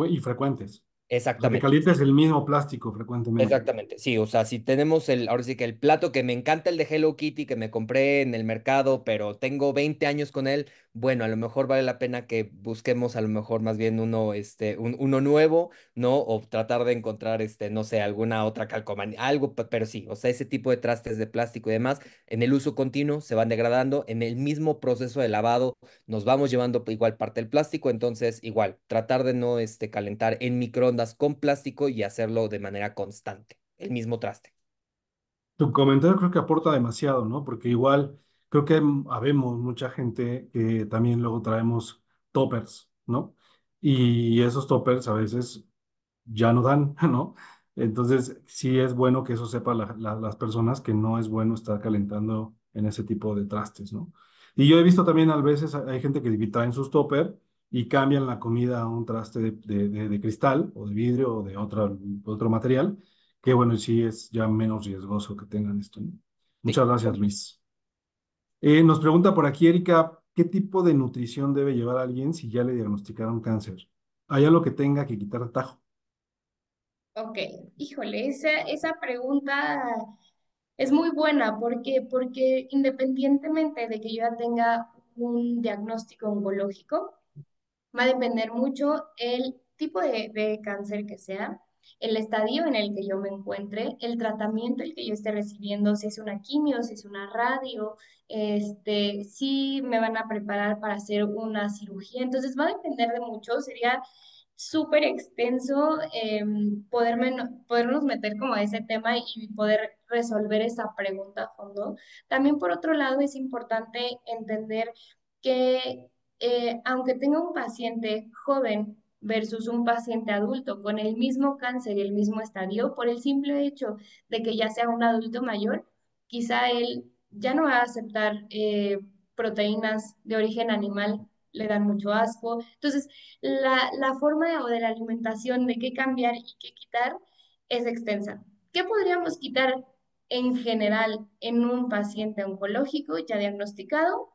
Y frecuentes. O sea, que Exactamente. calientes el mismo plástico frecuentemente. Exactamente, sí, o sea, si tenemos ahora sí que el plato que me encanta, el de Hello Kitty que me compré en el mercado, pero tengo 20 años con él, bueno, a lo mejor vale la pena que busquemos a lo mejor más bien uno, uno nuevo, ¿no? O tratar de encontrar, no sé, alguna otra calcomanía, algo, pero sí, o sea, ese tipo de trastes de plástico y demás, en el uso continuo se van degradando, en el mismo proceso de lavado nos vamos llevando igual parte del plástico, entonces igual, tratar de no, calentar en microondas con plástico y hacerlo de manera constante, el mismo traste. Tu comentario creo que aporta demasiado, ¿no? Porque igual creo que habemos mucha gente que también luego traemos toppers, ¿no? Y esos toppers a veces ya no dan, ¿no? Entonces, sí es bueno que eso sepa las personas que no es bueno estar calentando en ese tipo de trastes, ¿no? Y yo he visto también a veces hay gente que traen sus topper y cambian la comida a un traste de cristal o de vidrio o de otro material, que bueno, sí es ya menos riesgoso que tengan esto, ¿no? Sí, Muchas gracias, Luis. Nos pregunta por aquí Erika, ¿qué tipo de nutrición debe llevar alguien si ya le diagnosticaron cáncer? ¿Hay algo que tenga que quitar de tajo? Ok, híjole, esa pregunta es muy buena porque independientemente de que yo ya tenga un diagnóstico oncológico, va a depender mucho el tipo de cáncer que sea, el estadio en el que yo me encuentre, el tratamiento el que yo esté recibiendo, si es una quimio, si es una radio, si me van a preparar para hacer una cirugía. Entonces va a depender de mucho, sería súper extenso podernos meter como a ese tema y poder resolver esa pregunta a fondo. También por otro lado es importante entender que aunque tenga un paciente joven versus un paciente adulto con el mismo cáncer y el mismo estadio, por el simple hecho de que ya sea un adulto mayor, quizá él ya no va a aceptar proteínas de origen animal, le dan mucho asco. Entonces, la forma o de la alimentación de qué cambiar y qué quitar es extensa. ¿Qué podríamos quitar en general en un paciente oncológico ya diagnosticado?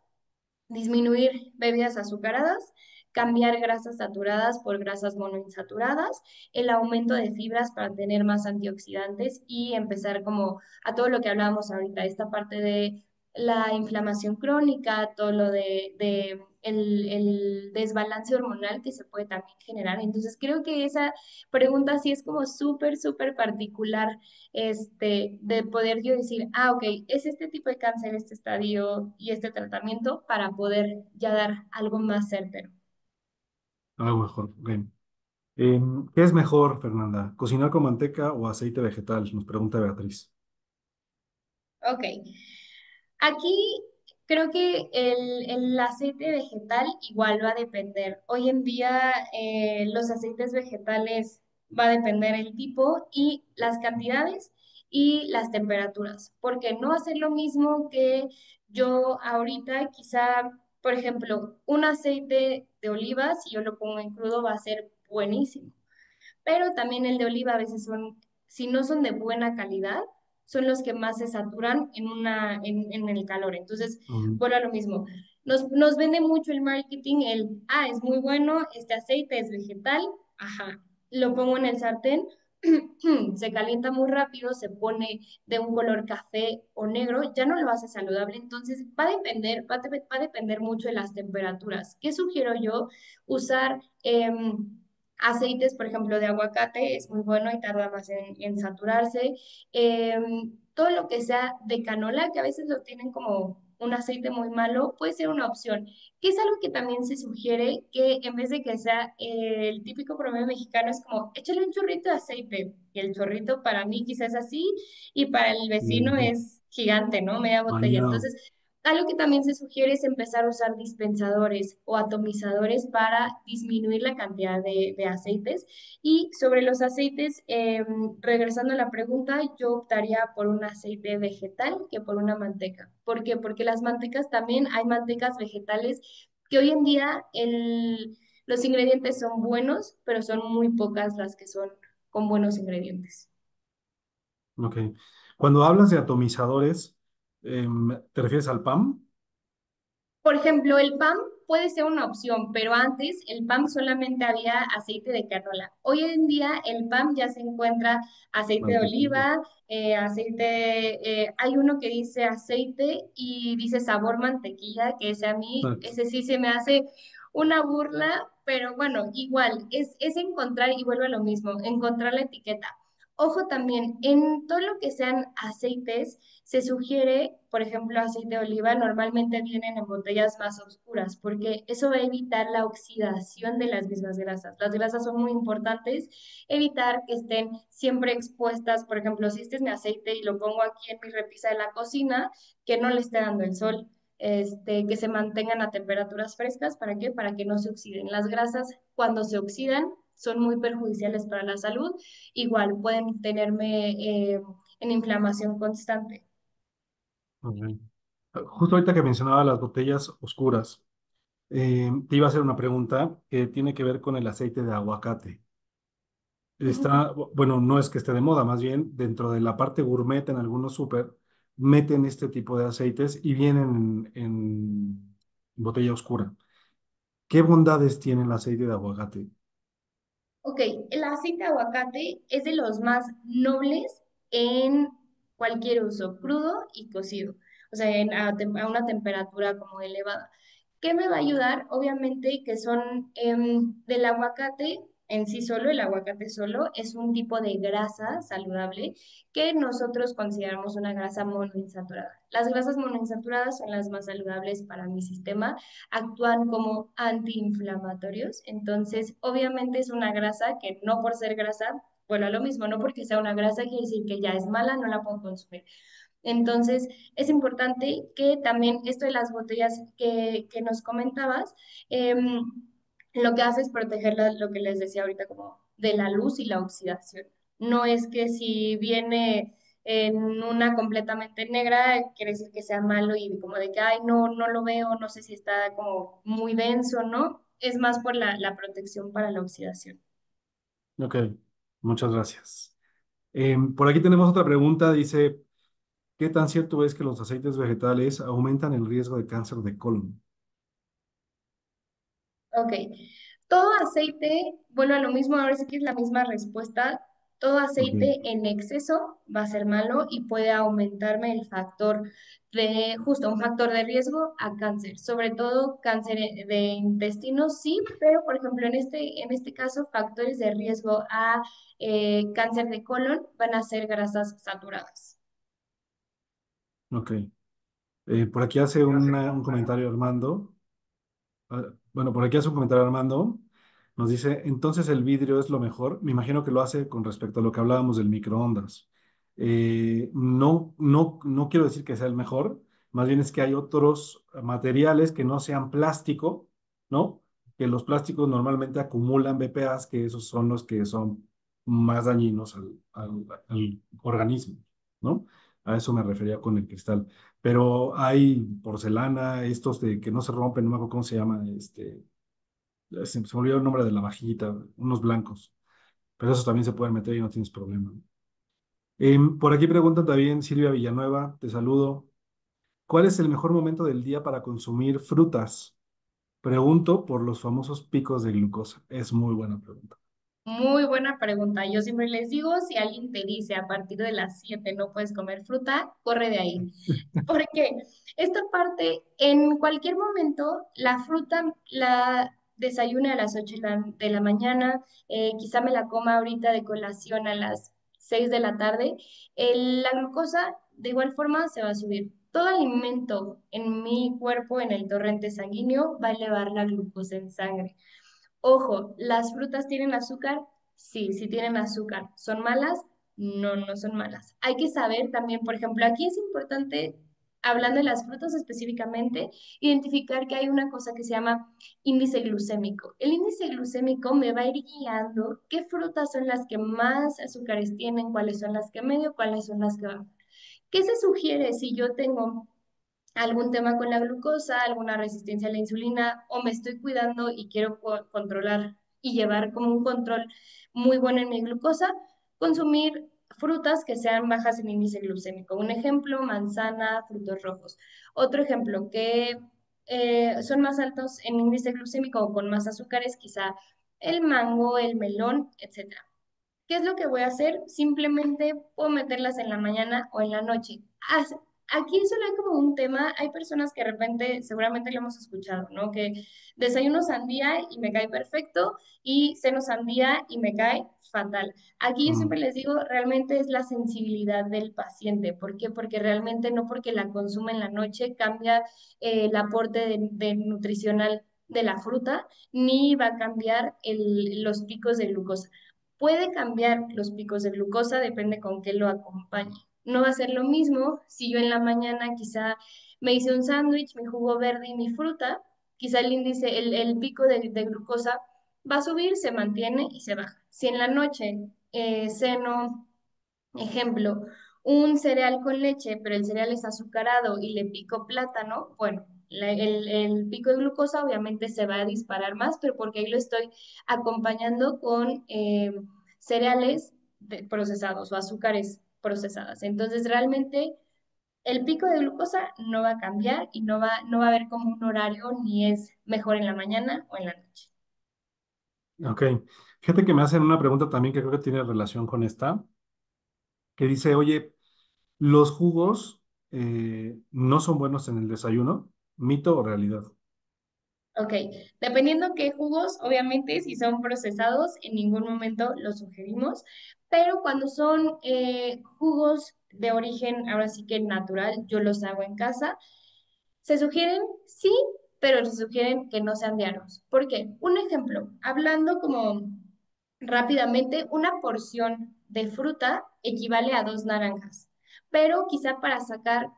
Disminuir bebidas azucaradas, cambiar grasas saturadas por grasas monoinsaturadas, el aumento de fibras para tener más antioxidantes y empezar como a todo lo que hablábamos ahorita, esta parte de la inflamación crónica, todo lo de el desbalance hormonal que se puede también generar. Entonces creo que esa pregunta sí es como súper, súper particular de poder yo decir, ah, ok, es este tipo de cáncer, este estadio y este tratamiento para poder ya dar algo más certero. Algo mejor. Ok. ¿Qué es mejor, Fernanda? ¿Cocinar con manteca o aceite vegetal? Nos pregunta Beatriz. Ok, aquí creo que el aceite vegetal igual va a depender. Hoy en día los aceites vegetales va a depender el tipo y las cantidades y las temperaturas, porque no va a ser lo mismo que yo ahorita quizá, por ejemplo, un aceite de oliva, si yo lo pongo en crudo, va a ser buenísimo, pero también el de oliva a veces son, si no son de buena calidad, son los que más se saturan en el calor. Entonces, Mm, vuelvo a lo mismo. Nos vende mucho el marketing, es muy bueno, este aceite es vegetal, ajá, lo pongo en el sartén, se calienta muy rápido, se pone de un color café o negro, ya no lo hace saludable, entonces va a depender mucho de las temperaturas. ¿Qué sugiero yo? Usar aceites, por ejemplo, de aguacate es muy bueno y tarda más en saturarse. Todo lo que sea de canola, que a veces lo tienen como un aceite muy malo, puede ser una opción. Que es algo que también se sugiere que en vez de que sea el típico promedio mexicano, es como échale un chorrito de aceite. Y el chorrito para mí quizás es así y para el vecino ujú. es gigante, ¿no? Media botella. Bañado. Entonces, algo que también se sugiere es empezar a usar dispensadores o atomizadores para disminuir la cantidad de aceites. Y sobre los aceites, regresando a la pregunta, yo optaría por un aceite vegetal que por una manteca. ¿Por qué? Porque las mantecas también, hay mantecas vegetales que hoy en día los ingredientes son buenos, pero son muy pocas las que son con buenos ingredientes. Ok. Cuando hablas de atomizadores, ¿te refieres al PAM? Por ejemplo, el PAM puede ser una opción, pero antes el PAM solamente había aceite de canola. Hoy en día el PAM ya se encuentra aceite de Mantequilla. oliva, hay uno que dice aceite y dice sabor mantequilla, que ese a mí, Exacto. ese sí se me hace una burla, pero bueno, igual, es encontrar, y vuelvo a lo mismo, encontrar la etiqueta. Ojo también, en todo lo que sean aceites, se sugiere, por ejemplo, aceite de oliva, normalmente vienen en botellas más oscuras, porque eso va a evitar la oxidación de las mismas grasas. Las grasas son muy importantes, evitar que estén siempre expuestas, por ejemplo, si este es mi aceite y lo pongo aquí en mi repisa de la cocina, que no le esté dando el sol. Que se mantengan a temperaturas frescas, ¿para qué? Para que no se oxiden. Las grasas, cuando se oxidan, son muy perjudiciales para la salud. Igual pueden tenerme en inflamación constante. Ok. Justo ahorita que mencionaba las botellas oscuras, te iba a hacer una pregunta que tiene que ver con el aceite de aguacate. Ujú. Está, bueno, no es que esté de moda, más bien dentro de la parte gourmet en algunos súper meten este tipo de aceites y vienen en botella oscura. ¿Qué bondades tiene el aceite de aguacate? Ok, el aceite de aguacate es de los más nobles en cualquier uso, crudo y cocido, o sea, a una temperatura como elevada. ¿Qué me va a ayudar? Obviamente que son del aguacate en sí solo, el aguacate solo es un tipo de grasa saludable que nosotros consideramos una grasa monoinsaturada. Las grasas monoinsaturadas son las más saludables para mi sistema, actúan como antiinflamatorios, entonces obviamente es una grasa que no por ser grasa, bueno, lo mismo, no porque sea una grasa quiere decir que ya es mala, no la puedo consumir. Entonces, es importante que también esto de las botellas que nos comentabas, lo que hace es proteger lo que les decía ahorita, como de la luz y la oxidación. No es que si viene en una completamente negra, quiere decir que sea malo y como de que, ay, no, no lo veo, no sé si está como muy denso, ¿no? Es más por la protección para la oxidación. Ok, muchas gracias. Por aquí tenemos otra pregunta, dice, ¿qué tan cierto es que los aceites vegetales aumentan el riesgo de cáncer de colon? Ok, todo aceite, vuelvo a lo mismo, ahora sí que es la misma respuesta. Todo Ok, aceite en exceso va a ser malo y puede aumentarme el factor justo un factor de riesgo a cáncer, sobre todo cáncer de intestino, sí, pero por ejemplo en este caso factores de riesgo a cáncer de colon van a ser grasas saturadas. ok. Por aquí hace un comentario Armando. Bueno, por aquí hace un comentario Armando. Nos dice, entonces el vidrio es lo mejor. Me imagino que lo hace con respecto a lo que hablábamos del microondas. No quiero decir que sea el mejor, más bien es que hay otros materiales que no sean plástico, ¿no? Que los plásticos normalmente acumulan BPAs, que esos son los que son más dañinos al organismo, ¿no? A eso me refería con el cristal. Pero hay porcelana, estos de que no se rompen, no me acuerdo cómo se llama, se me olvidó el nombre de la vajillita, unos blancos, pero esos también se pueden meter y no tienes problema. Por aquí preguntan también Silvia Villanueva, te saludo. ¿Cuál es el mejor momento del día para consumir frutas? Pregunto por los famosos picos de glucosa. Es muy buena pregunta. Muy buena pregunta. Yo siempre les digo, si alguien te dice a partir de las 7 no puedes comer fruta, corre de ahí. Porque esta parte, en cualquier momento, la fruta la desayune a las 8 de la mañana, quizá me la coma ahorita de colación a las 6 de la tarde, la glucosa de igual forma se va a subir. Todo alimento en mi cuerpo, en el torrente sanguíneo, va a elevar la glucosa en sangre. Ojo, ¿las frutas tienen azúcar? Sí, sí tienen azúcar. ¿Son malas? No, no son malas. Hay que saber también, por ejemplo, aquí es importante, hablando de las frutas específicamente, identificar que hay una cosa que se llama índice glucémico. El índice glucémico me va a ir guiando qué frutas son las que más azúcares tienen, cuáles son las que medio, cuáles son las que bajan. ¿Qué se sugiere si yo tengo algún tema con la glucosa, alguna resistencia a la insulina o me estoy cuidando y quiero controlar y llevar como un control muy bueno en mi glucosa, consumir frutas que sean bajas en índice glucémico. Un ejemplo, manzana, frutos rojos. Otro ejemplo, que son más altos en índice glucémico o con más azúcares, quizá el mango, el melón, etcétera. ¿Qué es lo que voy a hacer? Simplemente puedo meterlas en la mañana o en la noche. Aquí solo hay como un tema, hay personas que de repente, seguramente lo hemos escuchado, ¿no? Que desayuno sandía y me cae perfecto y ceno sandía y me cae fatal. Aquí yo siempre Mm, les digo, realmente es la sensibilidad del paciente. ¿Por qué? Porque realmente no porque la consuma en la noche cambia el aporte de nutricional de la fruta, ni va a cambiar los picos de glucosa. Puede cambiar los picos de glucosa, depende con qué lo acompañe. No va a ser lo mismo si yo en la mañana quizá me hice un sándwich, mi jugo verde y mi fruta, quizá el índice, el pico de glucosa va a subir, se mantiene y se baja. Si en la noche ceno, ejemplo, un cereal con leche, pero el cereal es azucarado y le pico plátano, bueno, el pico de glucosa obviamente se va a disparar más, pero porque ahí lo estoy acompañando con cereales procesados o azúcares procesadas. Entonces, realmente el pico de glucosa no va a cambiar y no va a haber como un horario ni es mejor en la mañana o en la noche. ok. Fíjate que me hacen una pregunta también que creo que tiene relación con esta, que dice, oye, ¿los jugos no son buenos en el desayuno? ¿Mito o realidad? Ok, dependiendo qué jugos, obviamente si son procesados, en ningún momento los sugerimos, pero cuando son jugos de origen, ahora sí que natural, yo los hago en casa. Se sugieren, sí, pero se sugieren que no sean diarios. ¿Por qué? Un ejemplo, hablando como rápidamente, una porción de fruta equivale a 2 naranjas, pero quizá para sacar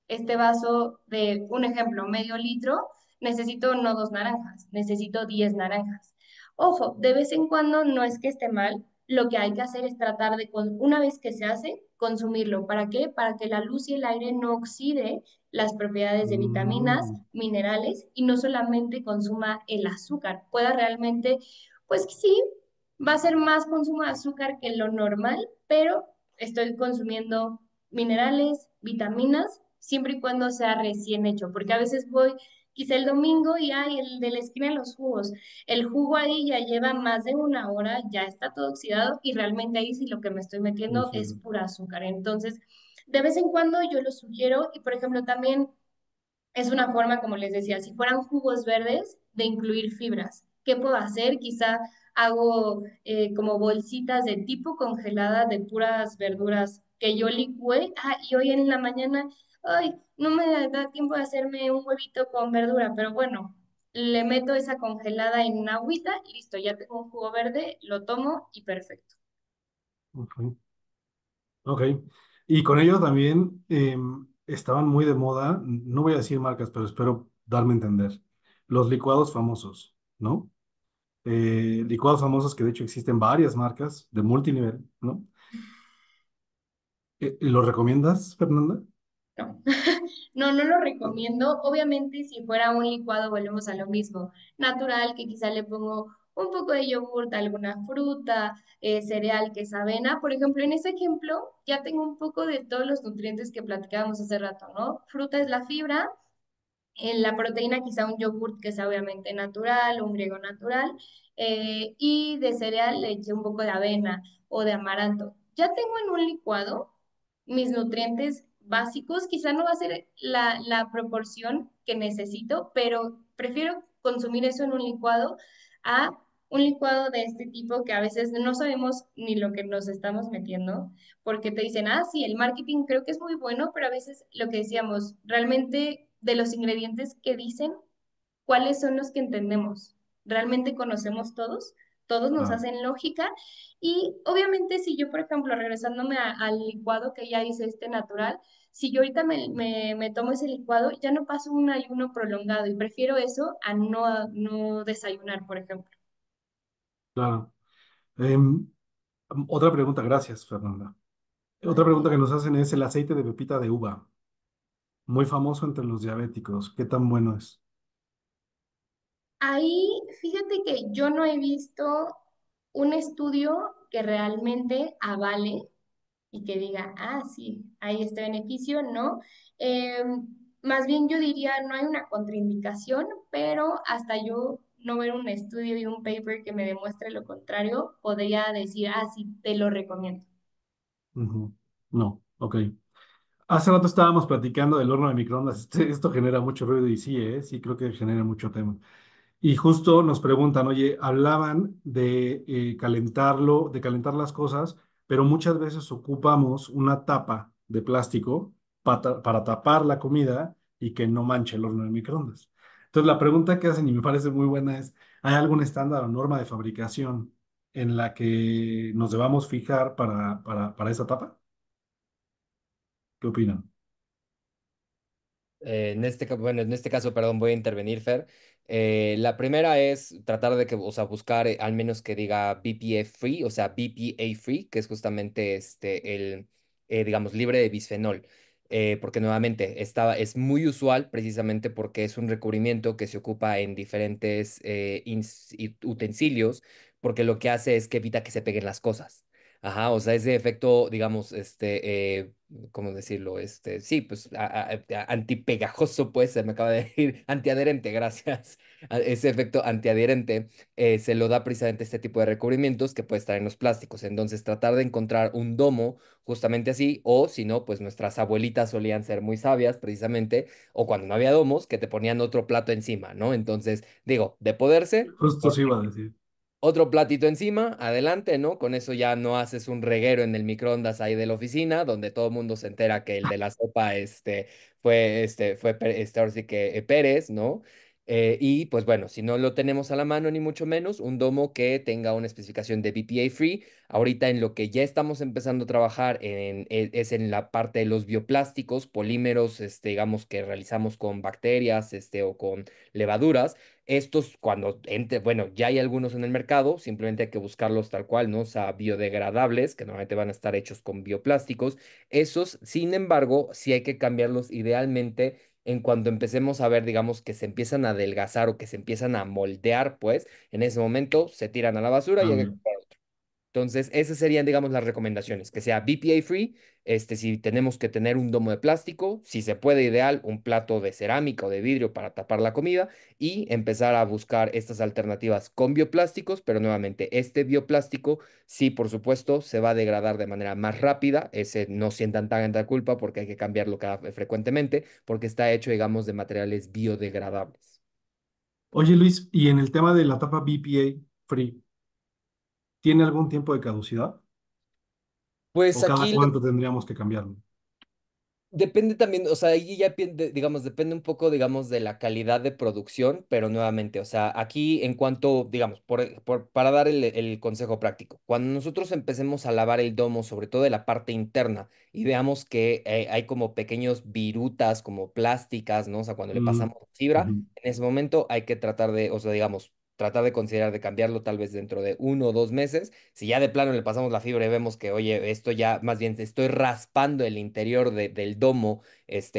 este vaso de, un ejemplo, medio litro, necesito no 2 naranjas, necesito 10 naranjas. Ojo, de vez en cuando no es que esté mal, lo que hay que hacer es tratar de, una vez que se hace, consumirlo. ¿Para qué? Para que la luz y el aire no oxide las propiedades de vitaminas, Mm, minerales y no solamente consuma el azúcar, pueda realmente, pues sí, va a ser más consumo de azúcar que lo normal, pero estoy consumiendo minerales, vitaminas, siempre y cuando sea recién hecho, porque a veces voy quizá el domingo y hay el de la esquina de los jugos. El jugo ahí ya lleva más de una hora, ya está todo oxidado y realmente ahí sí lo que me estoy metiendo es ujú. pura azúcar. Entonces, de vez en cuando yo lo sugiero y, por ejemplo, también es una forma, como les decía, si fueran jugos verdes, de incluir fibras. ¿Qué puedo hacer? Quizá hago como bolsitas de tipo congelada de puras verduras que yo licúe. Ah, y hoy en la mañana, ay, no me da tiempo de hacerme un huevito con verdura, pero bueno, le meto esa congelada en una agüita, listo, ya tengo un jugo verde, lo tomo y perfecto. Ok. Ok. Y con ello también estaban muy de moda, no voy a decir marcas, pero espero darme a entender, los licuados famosos, ¿no? Licuados famosos que de hecho existen varias marcas de multinivel, ¿no? ¿Lo recomiendas, Fernanda? No. No, no lo recomiendo. Obviamente, si fuera un licuado, volvemos a lo mismo. Natural, que quizá le pongo un poco de yogurt, alguna fruta, cereal, que es avena. Por ejemplo, en ese ejemplo, ya tengo un poco de todos los nutrientes que platicábamos hace rato, ¿no? Fruta es la fibra, en la proteína quizá un yogurt que sea obviamente natural, un griego natural, y de cereal le eché un poco de avena o de amaranto. Ya tengo en un licuado mis nutrientes básicos, quizá no va a ser la proporción que necesito, pero prefiero consumir eso en un licuado a un licuado de este tipo que a veces no sabemos ni lo que nos estamos metiendo, porque te dicen, ah, sí, el marketing creo que es muy bueno, pero a veces lo que decíamos, realmente de los ingredientes que dicen, ¿cuáles son los que entendemos? ¿Realmente conocemos todos? Todos nos Claro, hacen lógica y obviamente si yo, por ejemplo, regresándome al licuado que ya hice este natural, si yo ahorita me tomo ese licuado, ya no paso un ayuno prolongado y prefiero eso a no desayunar, por ejemplo. claro. Em, Otra pregunta, gracias, Fernanda. Otra pregunta que nos hacen es el aceite de pepita de uva, muy famoso entre los diabéticos. ¿Qué tan bueno es? Ahí, fíjate que yo no he visto un estudio que realmente avale y que diga, ah, sí, hay este beneficio, no. Más bien yo diría, no hay una contraindicación, pero hasta yo no ver un estudio y un paper que me demuestre lo contrario, podría decir, ah, sí, te lo recomiendo. Ujú. No, ok. Hace rato estábamos platicando del horno de microondas. Esto genera mucho ruido y sí, sí creo que genera mucho tema. Y justo nos preguntan, oye, hablaban de calentarlo, de calentar las cosas, pero muchas veces ocupamos una tapa de plástico para tapar la comida y que no manche el horno de microondas. Entonces, la pregunta que hacen, y me parece muy buena, es, ¿hay algún estándar o norma de fabricación en la que nos debamos fijar para esa tapa? ¿Qué opinan? Bueno, en este caso, perdón, voy a intervenir, Fer. La primera es tratar de que, o sea, buscar al menos que diga BPA free, o sea, BPA free, que es justamente digamos, libre de bisfenol. Porque nuevamente es muy usual precisamente porque es un recubrimiento que se ocupa en diferentes utensilios, porque lo que hace es que evita que se peguen las cosas. Ajá, o sea, ese efecto, digamos, ¿cómo decirlo? Sí, pues antipegajoso, pues, se me acaba de decir, antiadherente, gracias. Ese efecto antiadherente se lo da precisamente este tipo de recubrimientos que puede estar en los plásticos. Entonces, tratar de encontrar un domo justamente así, o si no, pues nuestras abuelitas solían ser muy sabias, precisamente, o cuando no había domos, que te ponían otro plato encima, ¿no? Entonces, digo, de poderse. Justo se iba a decir. Otro platito encima, adelante, ¿no? Con eso ya no haces un reguero en el microondas ahí de la oficina, donde todo el mundo se entera que el de la sopa, ahora sí que Pérez, ¿no? Y pues bueno, si no lo tenemos a la mano, ni mucho menos, un domo que tenga una especificación de BPA free. Ahorita en lo que ya estamos empezando a trabajar es en la parte de los bioplásticos, polímeros, digamos que realizamos con bacterias, o con levaduras. Estos, cuando entre, bueno, ya hay algunos en el mercado, simplemente hay que buscarlos tal cual, ¿no? O sea, biodegradables, que normalmente van a estar hechos con bioplásticos. Esos, sin embargo, sí hay que cambiarlos idealmente en cuanto empecemos a ver, digamos, que se empiezan a adelgazar o que se empiezan a moldear, pues, en ese momento se tiran a la basura y hay que Cambio. comprar. Entonces, esas serían, digamos, las recomendaciones, que sea BPA free, si tenemos que tener un domo de plástico, si se puede, ideal, un plato de cerámica o de vidrio para tapar la comida y empezar a buscar estas alternativas con bioplásticos, pero nuevamente, este bioplástico, sí, por supuesto, se va a degradar de manera más rápida, ese no sientan tanta culpa porque hay que cambiarlo frecuentemente, porque está hecho, digamos, de materiales biodegradables. Oye, Luis, y en el tema de la tapa BPA free, ¿tiene algún tiempo de caducidad? Pues ¿O cada aquí cuánto tendríamos que cambiarlo? depende también, o sea, ahí ya, digamos, depende un poco, digamos, de la calidad de producción, pero nuevamente, o sea, aquí en cuanto, digamos, para dar el consejo práctico, cuando nosotros empecemos a lavar el domo, sobre todo de la parte interna, y veamos que hay como pequeños virutas, como plásticas, ¿no? O sea, cuando le Mm, pasamos fibra, ujú. en ese momento hay que tratar de, o sea, digamos, tratar de considerar de cambiarlo tal vez dentro de 1 o 2 meses. Si ya de plano le pasamos la fibra y vemos que, oye, esto ya, más bien estoy raspando el interior del domo,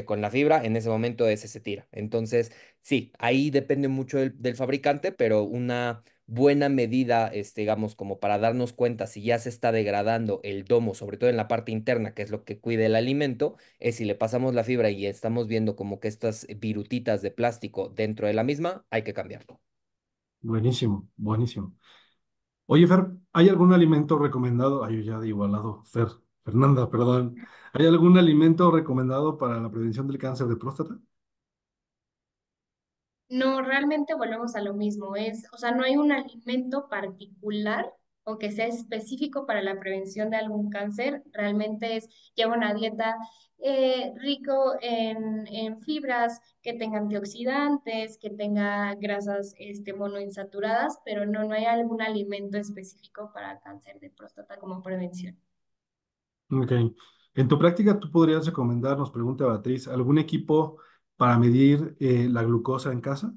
con la fibra, en ese momento ese se tira. Entonces, sí, ahí depende mucho del fabricante, pero una buena medida, digamos, como para darnos cuenta si ya se está degradando el domo, sobre todo en la parte interna, que es lo que cuida el alimento, es si le pasamos la fibra y estamos viendo como que estas virutitas de plástico dentro de la misma, hay que cambiarlo. Buenísimo, buenísimo. Oye, Fer, ¿hay algún alimento recomendado? Ay, yo ya de igualado, Fer, Fernanda, perdón. ¿Hay algún alimento recomendado para la prevención del cáncer de próstata? No, realmente volvemos a lo mismo. O sea, no hay un alimento particular o que sea específico para la prevención de algún cáncer. Realmente lleva una dieta rico en fibras, que tenga antioxidantes, que tenga grasas monoinsaturadas, pero no hay algún alimento específico para cáncer de próstata como prevención. Ok. En tu práctica, ¿tú podrías recomendar, nos pregunta Beatriz, algún equipo para medir la glucosa en casa?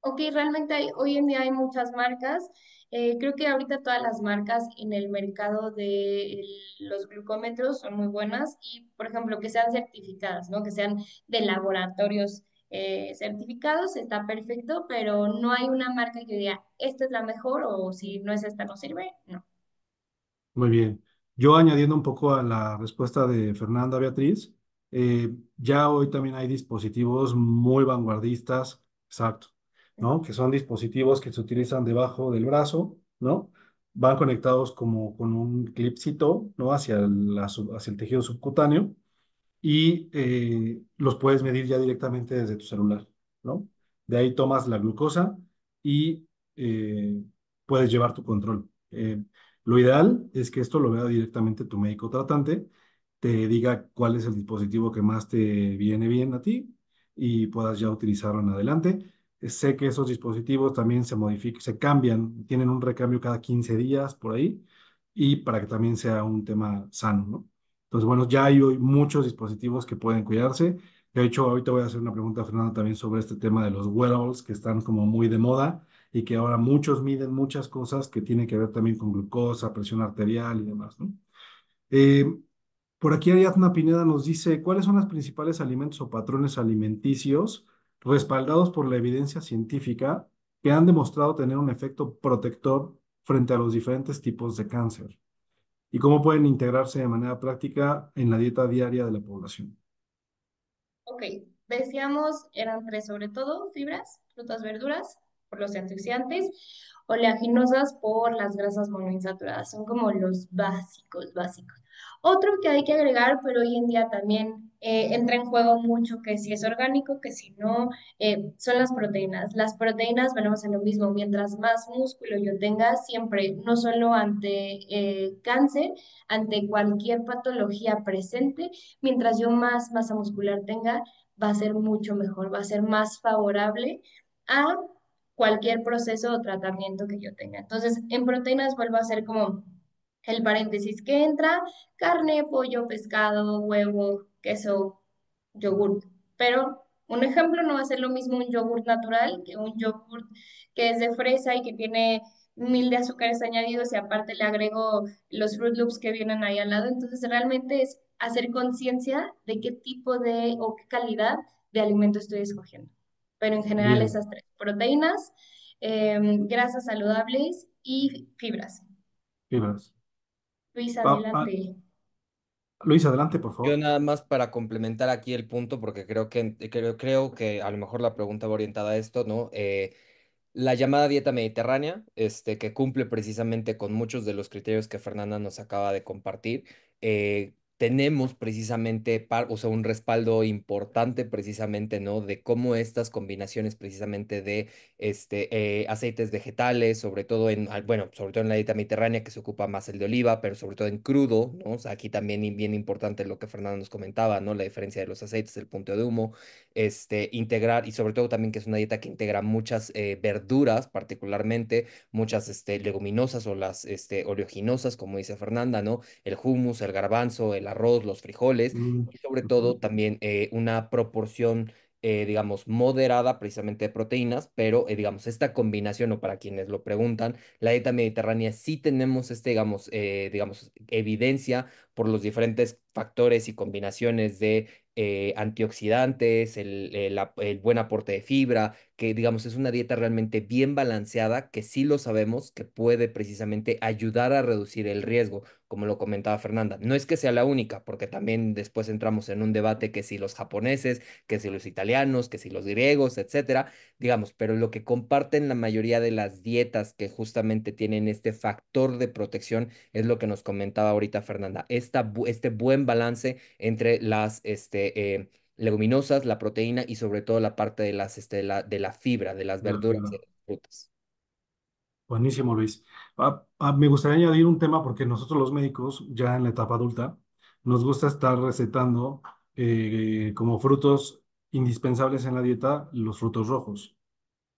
Ok, realmente hoy en día hay muchas marcas. Creo que ahorita todas las marcas en el mercado de los glucómetros son muy buenas y, por ejemplo, que sean certificadas, ¿no? Que sean de laboratorios certificados, está perfecto, pero no hay una marca que diga, esta es la mejor o si no es esta no sirve, no. Muy bien. Yo añadiendo un poco a la respuesta de Fernanda Beatriz, ya hoy también hay dispositivos muy vanguardistas, exacto, ¿no? Que son dispositivos que se utilizan debajo del brazo, ¿no? Van conectados como con un clipcito, ¿no? Hacia el tejido subcutáneo y los puedes medir ya directamente desde tu celular, ¿no? De ahí tomas la glucosa y puedes llevar tu control. Lo ideal es que esto lo vea directamente tu médico tratante, te diga cuál es el dispositivo que más te viene bien a ti y puedas ya utilizarlo en adelante. Sé que esos dispositivos también se modifican, se cambian, tienen un recambio cada 15 días por ahí y para que también sea un tema sano, ¿no? Entonces, bueno, ya hay hoy muchos dispositivos que pueden cuidarse. De hecho, ahorita voy a hacer una pregunta a Fernanda también sobre este tema de los wearables que están como muy de moda y que ahora muchos miden muchas cosas que tienen que ver también con glucosa, presión arterial y demás, ¿no? Eh, por aquí Ariadna Pineda nos dice, ¿cuáles son los principales alimentos o patrones alimenticios respaldados por la evidencia científica que han demostrado tener un efecto protector frente a los diferentes tipos de cáncer? ¿Y cómo pueden integrarse de manera práctica en la dieta diaria de la población? Ok, decíamos, eran tres sobre todo, fibras, frutas, verduras, por los antioxidantes, oleaginosas por las grasas monoinsaturadas, son como los básicos, básicos. Otro que hay que agregar, pero hoy en día también entra en juego mucho, que si es orgánico, que si no, son las proteínas. Las proteínas, venimos en lo mismo, mientras más músculo yo tenga, siempre, no solo ante cáncer, ante cualquier patología presente, mientras yo más masa muscular tenga, va a ser mucho mejor, va a ser más favorable a cualquier proceso o tratamiento que yo tenga. Entonces, en proteínas vuelvo a hacer como el paréntesis que entra, carne, pollo, pescado, huevo, queso, yogurt. Pero un ejemplo no va a ser lo mismo un yogurt natural que un yogurt que es de fresa y que tiene 1000 de azúcares añadidos y aparte le agrego los Fruit Loops que vienen ahí al lado. Entonces, realmente es hacer conciencia de qué tipo de o qué calidad de alimento estoy escogiendo. Pero en general Bien, esas tres, proteínas, grasas saludables y fibras. fibras. Luis, Ah, ah, adelante. Luis, adelante, por Yo favor. nada más para complementar aquí el punto, porque creo que a lo mejor la pregunta va orientada a esto, ¿no? La llamada dieta mediterránea, que cumple precisamente con muchos de los criterios que Fernanda nos acaba de compartir. Tenemos precisamente, o sea, un respaldo importante precisamente, ¿no? De cómo estas combinaciones precisamente de aceites vegetales, sobre todo bueno, sobre todo en la dieta mediterránea que se ocupa más el de oliva, pero sobre todo en crudo, ¿no? O sea, aquí también bien importante lo que Fernanda nos comentaba, ¿no? La diferencia de los aceites, el punto de humo, integrar y sobre todo también que es una dieta que integra muchas verduras, particularmente muchas leguminosas o las oleaginosas, como dice Fernanda, ¿no? El hummus, el garbanzo, el arroz, los frijoles Mm, y sobre ujú. todo también una proporción, digamos, moderada precisamente de proteínas, pero digamos, esta combinación, o para quienes lo preguntan, la dieta mediterránea sí tenemos digamos, evidencia por los diferentes factores y combinaciones de antioxidantes, el buen aporte de fibra, que digamos es una dieta realmente bien balanceada, que sí lo sabemos que puede precisamente ayudar a reducir el riesgo, como lo comentaba Fernanda. No es que sea la única, porque también después entramos en un debate que si los japoneses, que si los italianos, que si los griegos, etcétera, digamos, pero lo que comparten la mayoría de las dietas que justamente tienen este factor de protección es lo que nos comentaba ahorita Fernanda, este buen balance entre las leguminosas, la proteína y sobre todo la parte de de la fibra, de las De la verduras y fibra. de las frutas. Buenísimo, Luis. Me gustaría añadir un tema porque nosotros los médicos, ya en la etapa adulta, nos gusta estar recetando como frutos indispensables en la dieta los frutos rojos,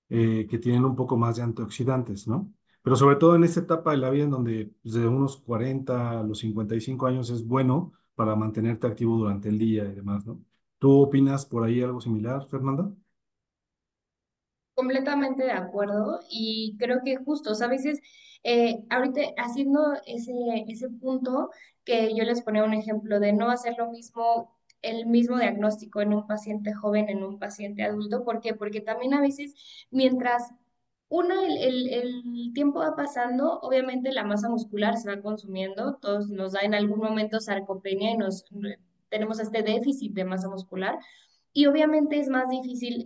que tienen un poco más de antioxidantes, ¿no? Pero sobre todo en esta etapa de la vida en donde pues, de unos 40 a los 55 años es bueno para mantenerte activo durante el día y demás, ¿no? ¿Tú opinas por ahí algo similar, Fernanda? Completamente de acuerdo y creo que justo, o sea, a veces, ahorita haciendo ese punto que yo les ponía un ejemplo de no hacer lo mismo el mismo diagnóstico en un paciente joven, en un paciente adulto. ¿Por qué? Porque también a veces, mientras el tiempo va pasando, obviamente la masa muscular se va consumiendo, todos nos da en algún momento sarcopenia y tenemos este déficit de masa muscular y obviamente es más difícil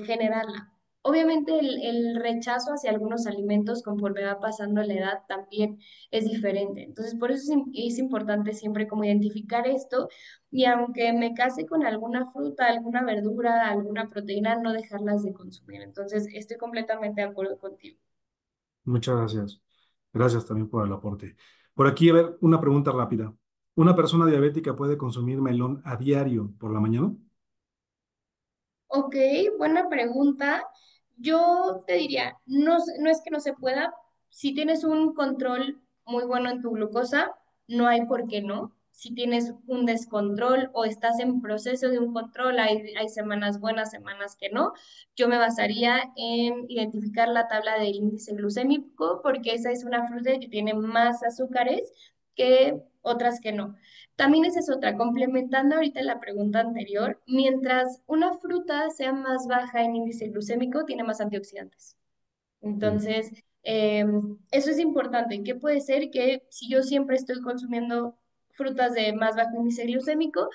generarla. Obviamente el rechazo hacia algunos alimentos conforme va pasando la edad también es diferente. Entonces, por eso es importante siempre como identificar esto y aunque me case con alguna fruta, alguna verdura, alguna proteína, no dejarlas de consumir. Entonces, estoy completamente de acuerdo contigo. Muchas gracias. Gracias también por el aporte. Por aquí, a ver, una pregunta rápida. ¿Una persona diabética puede consumir melón a diario por la mañana? Ok, buena pregunta. Yo te diría, no es que no se pueda, si tienes un control muy bueno en tu glucosa, no hay por qué no. Si tienes un descontrol o estás en proceso de un control, hay semanas buenas, semanas que no. Yo me basaría en identificar la tabla del índice glucémico porque esa es una fruta que tiene más azúcares que otras que no. También esa es otra, complementando ahorita la pregunta anterior, mientras una fruta sea más baja en índice glucémico, tiene más antioxidantes. Sí. Entonces, eso es importante. ¿Qué puede ser? Que si yo siempre estoy consumiendo frutas de más bajo índice glucémico,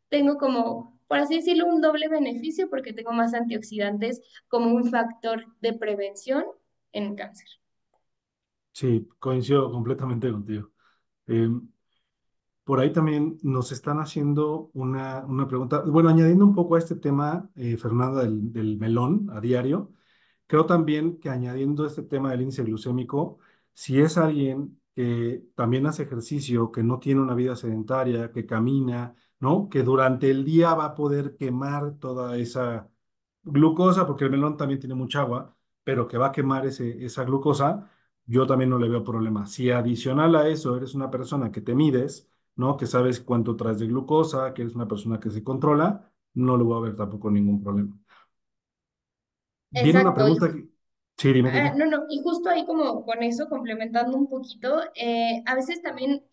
tengo como, por así decirlo, un doble beneficio porque tengo más antioxidantes como un factor de prevención en cáncer. Sí, coincido completamente contigo. Eh, por ahí también nos están haciendo una pregunta. Bueno, añadiendo un poco a este tema, Fernanda, del melón a diario. Creo también que añadiendo este tema del índice glucémico, si es alguien que también hace ejercicio, que no tiene una vida sedentaria, que camina, ¿no? Que durante el día va a poder quemar toda esa glucosa, porque el melón también tiene mucha agua, pero que va a quemar esa glucosa, yo también no le veo problema. Si adicional a eso eres una persona que te mides, ¿no? Que sabes cuánto traes de glucosa, que eres una persona que se controla, no le voy a ver tampoco ningún problema. Viene una Exacto. pregunta que... Sí, dime, Ah, dime. no, no, y justo ahí como con eso, complementando un poquito, a veces también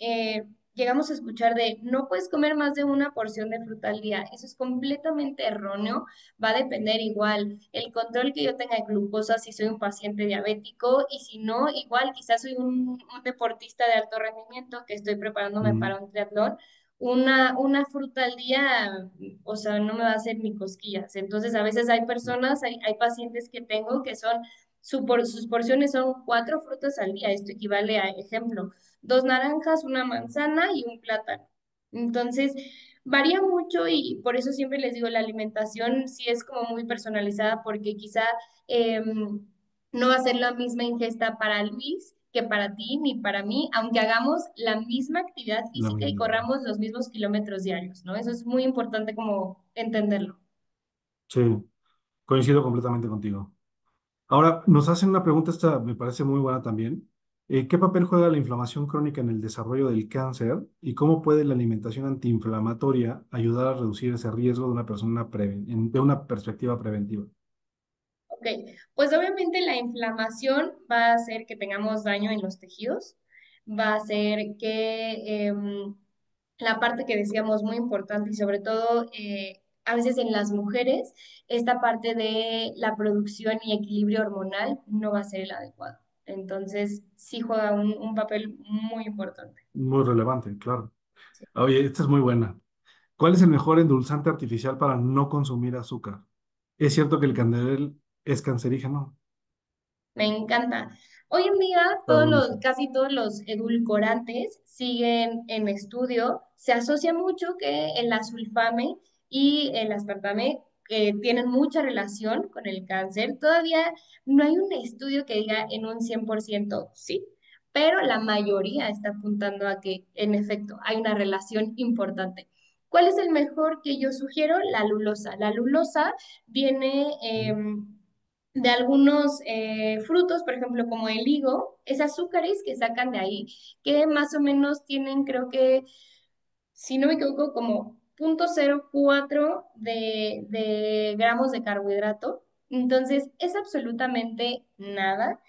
llegamos a escuchar de no puedes comer más de una porción de fruta al día. Eso es completamente erróneo, va a depender igual el control que yo tenga de glucosa si soy un paciente diabético y si no, igual quizás soy un deportista de alto rendimiento que estoy preparándome Mm, para un triatlón. Una fruta al día, o sea, no me va a hacer ni cosquillas. Entonces, a veces hay personas, hay pacientes que tengo que son sus porciones son 4 frutas al día. Esto equivale a, ejemplo, 2 naranjas, una manzana y un plátano. Entonces, varía mucho y por eso siempre les digo, la alimentación sí es como muy personalizada porque quizá no va a ser la misma ingesta para Luis que para ti ni para mí, aunque hagamos la misma actividad la física y misma. corramos los mismos kilómetros diarios, ¿no? Eso es muy importante como entenderlo. Sí, coincido completamente contigo. Ahora, nos hacen una pregunta, esta me parece muy buena también. ¿Qué papel juega la inflamación crónica en el desarrollo del cáncer y cómo puede la alimentación antiinflamatoria ayudar a reducir ese riesgo de una persona de una perspectiva preventiva? Ok, pues obviamente la inflamación va a hacer que tengamos daño en los tejidos, va a hacer que la parte que decíamos muy importante y sobre todo a veces en las mujeres, esta parte de la producción y equilibrio hormonal no va a ser el adecuado. Entonces, sí juega un papel muy importante. Muy relevante, claro. Sí. Oye, esta es muy buena. ¿Cuál es el mejor endulzante artificial para no consumir azúcar? ¿Es cierto que el candelel es cancerígeno? Me encanta. Hoy en día Está buenísimo. casi todos los edulcorantes siguen en estudio. Se asocia mucho que el azulfame y el aspartame tienen mucha relación con el cáncer. Todavía no hay un estudio que diga en un 100% sí, pero la mayoría está apuntando a que en efecto hay una relación importante. ¿Cuál es el mejor que yo sugiero? La lulosa. La lulosa viene de algunos frutos, por ejemplo, como el higo, es azúcares que sacan de ahí, que más o menos tienen, creo que, si no me equivoco, como 0,04 de gramos de carbohidrato. Entonces, es absolutamente nada.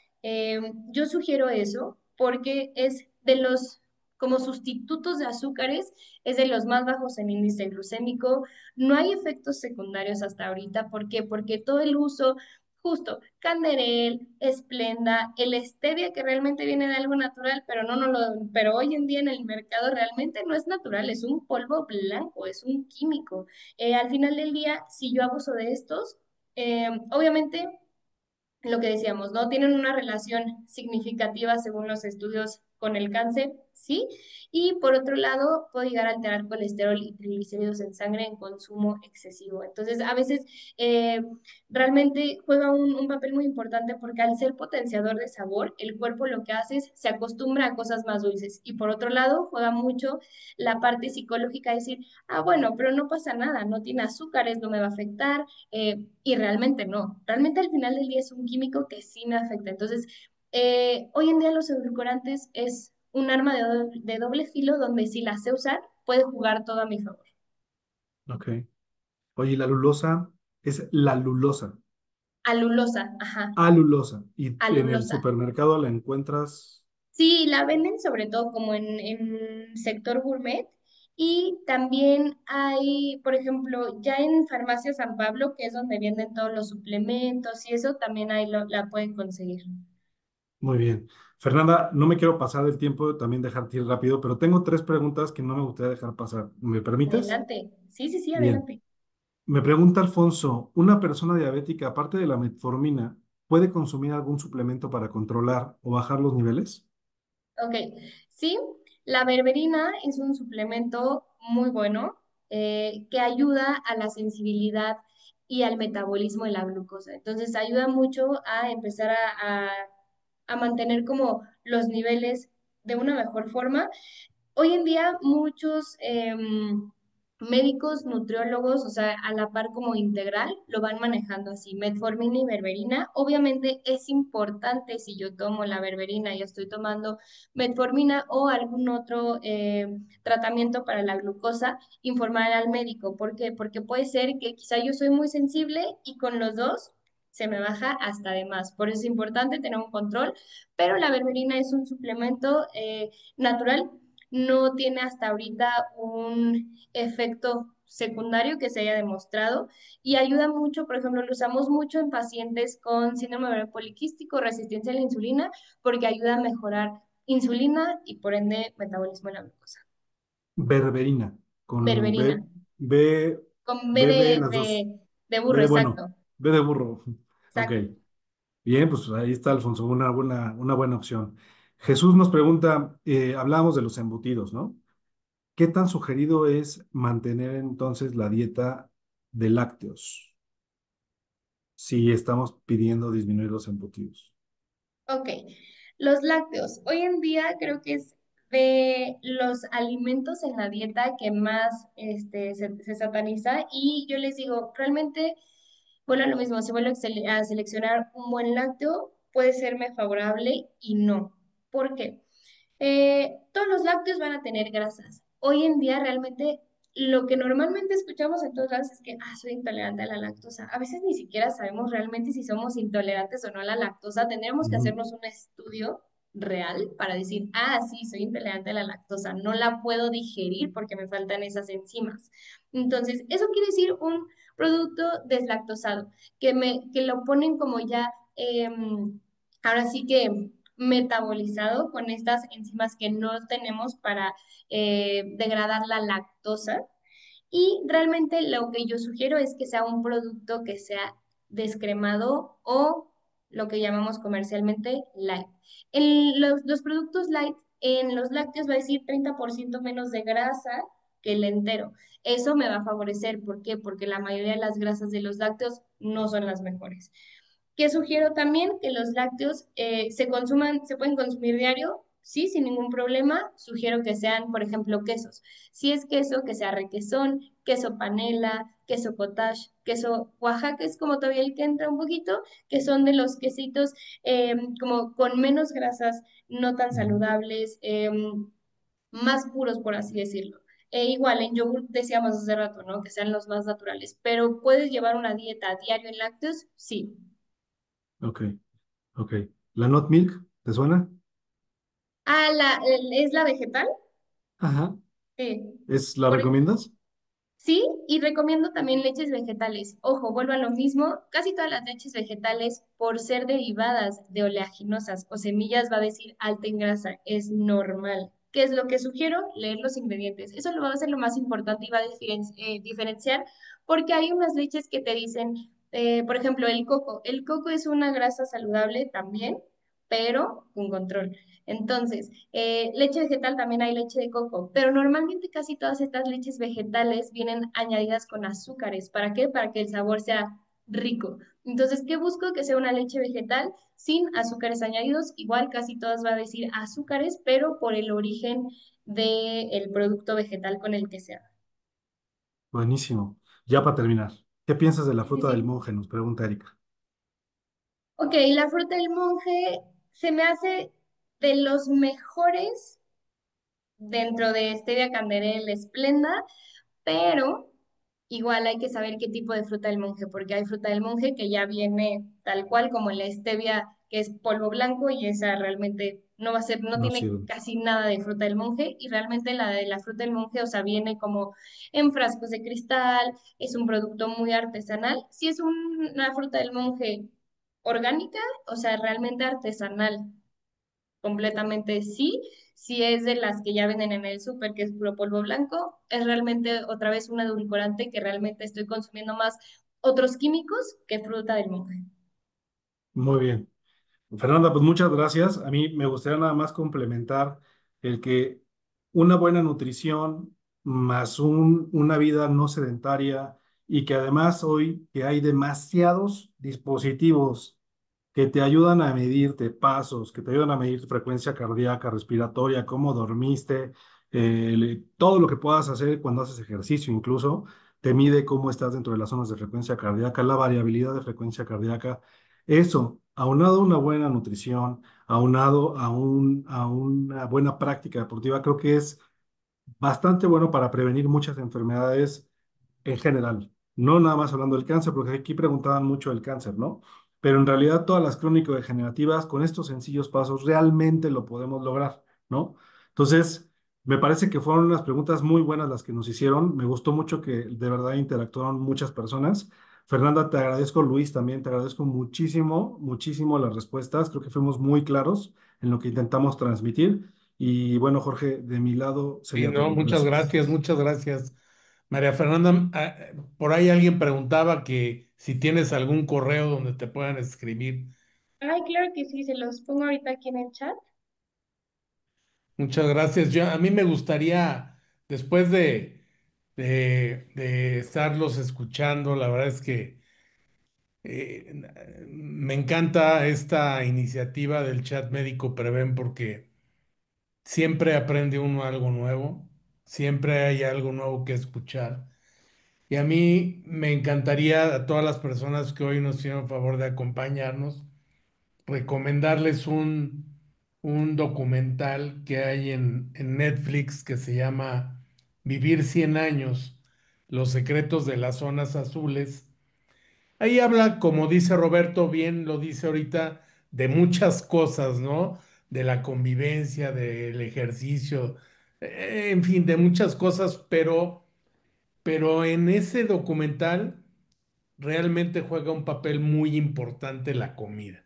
Yo sugiero eso porque es de los como sustitutos de azúcares es de los más bajos en índice glucémico. No hay efectos secundarios hasta ahorita. ¿Por qué? Porque todo el uso, justo, Canderel, Esplenda, el stevia que realmente viene de algo natural, pero pero hoy en día en el mercado realmente no es natural, es un polvo blanco, es un químico. Al final del día, si yo abuso de estos, obviamente lo que decíamos, ¿no? Tienen una relación significativa según los estudios con el cáncer, ¿sí? Y por otro lado, puede llegar a alterar colesterol y triglicéridos en sangre en consumo excesivo. Entonces, a veces eh, realmente juega un papel muy importante porque al ser potenciador de sabor, el cuerpo lo que hace es se acostumbra a cosas más dulces. Y por otro lado, juega mucho la parte psicológica, decir, ah, bueno, pero no pasa nada, no tiene azúcares, no me va a afectar, y realmente no. Realmente al final del día es un químico que sí me afecta. Entonces, hoy en día los edulcorantes es un arma de doble filo donde si la sé usar, puede jugar todo a mi favor. Ok. Oye, la lulosa es la lulosa, Alulosa, ajá, alulosa. Y en el alulosa. supermercado la encuentras. Sí, la venden sobre todo como en sector gourmet. Y también hay, por ejemplo, ya en Farmacia San Pablo, que es donde venden todos los suplementos y eso, también ahí la pueden conseguir. Muy bien. Fernanda, no me quiero pasar del tiempo, también dejarte ir rápido, pero tengo tres preguntas que no me gustaría dejar pasar. ¿Me permites? Adelante. Sí, sí, sí, Bien. adelante. Me pregunta Alfonso, ¿una persona diabética, aparte de la metformina, puede consumir algún suplemento para controlar o bajar los niveles? Ok, sí, la berberina es un suplemento muy bueno que ayuda a la sensibilidad y al metabolismo de la glucosa. Entonces, ayuda mucho a empezar a mantener como los niveles de una mejor forma. Hoy en día muchos médicos, nutriólogos, o sea, a la par como integral, lo van manejando así, metformina y berberina. Obviamente es importante si yo tomo la berberina y estoy tomando metformina o algún otro tratamiento para la glucosa, informar al médico. ¿Por qué? Porque puede ser que quizá yo soy muy sensible y con los dos se me baja hasta de más. Por eso es importante tener un control, pero la berberina es un suplemento natural, no tiene hasta ahorita un efecto secundario que se haya demostrado y ayuda mucho, por ejemplo, lo usamos mucho en pacientes con síndrome ovario poliquístico, resistencia a la insulina, porque ayuda a mejorar insulina y por ende metabolismo de la glucosa. Berberina, con Berberina, B, con B B de las dos. de B burro, de bueno, exacto, B de burro. Ok. exacto. Bien, pues ahí está, Alfonso, una buena opción. Jesús nos pregunta, hablamos de los embutidos, ¿no? ¿Qué tan sugerido es mantener entonces la dieta de lácteos si estamos pidiendo disminuir los embutidos? Ok, los lácteos. Hoy en día creo que es de los alimentos en la dieta que más se sataniza y yo les digo, realmente, bueno, lo mismo, si vuelvo a seleccionar un buen lácteo, puede serme favorable y no. ¿Por qué? Todos los lácteos van a tener grasas. Hoy en día realmente lo que normalmente escuchamos en todos lados es que, soy intolerante a la lactosa. A veces ni siquiera sabemos realmente si somos intolerantes o no a la lactosa. Tendríamos que Ujú. hacernos un estudio real para decir, sí, soy intolerante a la lactosa. No la puedo digerir porque me faltan esas enzimas. Entonces, eso quiere decir un producto deslactosado, que lo ponen como ya, ahora sí que metabolizado con estas enzimas que no tenemos para degradar la lactosa. Y realmente lo que yo sugiero es que sea un producto que sea descremado o lo que llamamos comercialmente light. En los productos light, en los lácteos va a decir 30% menos de grasa que el entero. Eso me va a favorecer. ¿Por qué? Porque la mayoría de las grasas de los lácteos no son las mejores. Que sugiero también que los lácteos se pueden consumir diario, sí, sin ningún problema. Sugiero que sean, por ejemplo, quesos. Si es queso, que sea requesón, queso panela, queso cottage, queso Oaxaca es como todavía el que entra un poquito, que son de los quesitos como con menos grasas, no tan Ujú. saludables, más puros, por así decirlo. Igual, en yogur decíamos hace rato, ¿no? Que sean los más naturales, pero ¿puedes llevar una dieta diario en lácteos? Sí. Ok, ok. ¿La nut milk, te suena? ¿Es la vegetal? Ajá. Sí. ¿La Por recomiendas? Sí, y recomiendo también leches vegetales. Ojo, vuelvo a lo mismo. Casi todas las leches vegetales, por ser derivadas de oleaginosas o semillas, va a decir alta en grasa. Es normal. ¿Qué es lo que sugiero? Leer los ingredientes. Eso lo va a ser lo más importante y va a diferenciar porque hay unas leches que te dicen, por ejemplo, el coco. El coco es una grasa saludable también, pero con control. Entonces, leche vegetal también hay leche de coco, pero normalmente casi todas estas leches vegetales vienen añadidas con azúcares. ¿Para qué? Para que el sabor sea rico. Entonces, ¿qué busco? Que sea una leche vegetal sin azúcares añadidos. Igual casi todas va a decir azúcares, pero por el origen del producto vegetal con el que sea. Buenísimo. Ya para terminar, ¿qué piensas de la Sí, sí, fruta del sí. monje? Nos pregunta Erika. Ok, la fruta del monje se me hace de los mejores dentro de Stevia Canderel Esplenda, pero igual hay que saber qué tipo de fruta del monje, porque hay fruta del monje que ya viene tal cual como la stevia, que es polvo blanco, y esa realmente no va a ser, no No tiene sirve. casi nada de fruta del monje, y realmente la de la fruta del monje, o sea, viene como en frascos de cristal, es un producto muy artesanal. Si es una fruta del monje orgánica, o sea, realmente artesanal, completamente sí. Si es de las que ya venden en el súper, que es puro polvo blanco, es realmente otra vez un edulcorante que realmente estoy consumiendo más otros químicos que fruta del monje. Muy bien. Fernanda, pues muchas gracias. A mí me gustaría nada más complementar el que una buena nutrición más una vida no sedentaria y que además hoy que hay demasiados dispositivos que te ayudan a medirte pasos, que te ayudan a medir tu frecuencia cardíaca, respiratoria, cómo dormiste, todo lo que puedas hacer cuando haces ejercicio, incluso te mide cómo estás dentro de las zonas de frecuencia cardíaca, la variabilidad de frecuencia cardíaca. Eso, aunado a una buena nutrición, aunado a una buena práctica deportiva, creo que es bastante bueno para prevenir muchas enfermedades en general, no nada más hablando del cáncer, porque aquí preguntaban mucho del cáncer, ¿no? Pero en realidad todas las crónico-degenerativas, con estos sencillos pasos, realmente lo podemos lograr, ¿no? Entonces, me parece que fueron unas preguntas muy buenas las que nos hicieron. Me gustó mucho que de verdad interactuaron muchas personas. Fernanda, te agradezco, Luis, también te agradezco muchísimo, muchísimo las respuestas. Creo que fuimos muy claros en lo que intentamos transmitir. Y bueno, Jorge, de mi lado Y sería no, todo. muchas Gracias. gracias, muchas gracias. María Fernanda, por ahí alguien preguntaba que si tienes algún correo donde te puedan escribir. Ay, claro que sí, se los pongo ahorita aquí en el chat. Muchas gracias. A mí me gustaría, después de estarlos escuchando, la verdad es que me encanta esta iniciativa del chat médico Preven porque siempre aprende uno algo nuevo, siempre hay algo nuevo que escuchar. Y a mí me encantaría a todas las personas que hoy nos hicieron favor de acompañarnos, recomendarles un documental que hay en Netflix que se llama Vivir 100 años, los secretos de las zonas azules. Ahí habla, como dice Roberto, bien lo dice ahorita, de muchas cosas, ¿no? De la convivencia, del ejercicio, en fin, de muchas cosas, pero en ese documental realmente juega un papel muy importante la comida.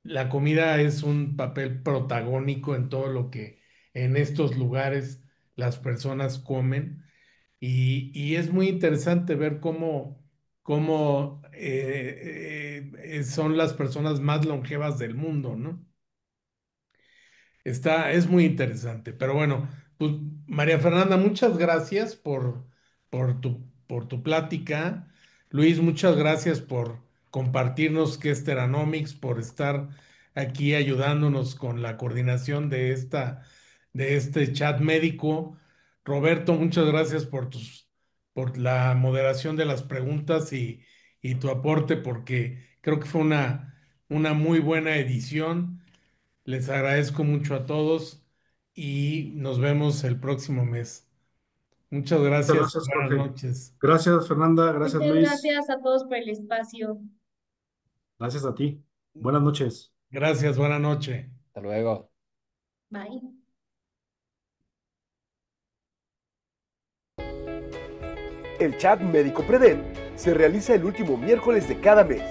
La comida es un papel protagónico en todo lo que en estos lugares las personas comen y es muy interesante ver cómo son las personas más longevas del mundo, ¿no? Es muy interesante, pero bueno, pues María Fernanda, muchas gracias por tu plática. Luis, muchas gracias por compartirnos qué es Teranomics, por estar aquí ayudándonos con la coordinación de este chat médico. Roberto, muchas gracias por la moderación de las preguntas y tu aporte, porque creo que fue una muy buena edición. Les agradezco mucho a todos y nos vemos el próximo mes. Muchas Muchas gracias y gracias, buenas Jorge. noches. Gracias, Fernanda. Gracias, Muchas Luis. gracias a todos por el espacio. Gracias a ti. Buenas noches. Gracias, buena noche. Hasta luego. Bye. El chat Médico Prevén se realiza el último miércoles de cada mes,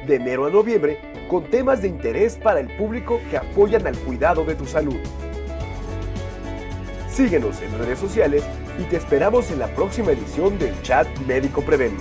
de enero a noviembre, con temas de interés para el público que apoyan al cuidado de tu salud. Síguenos en redes sociales y te esperamos en la próxima edición del Chat Médico Prevén.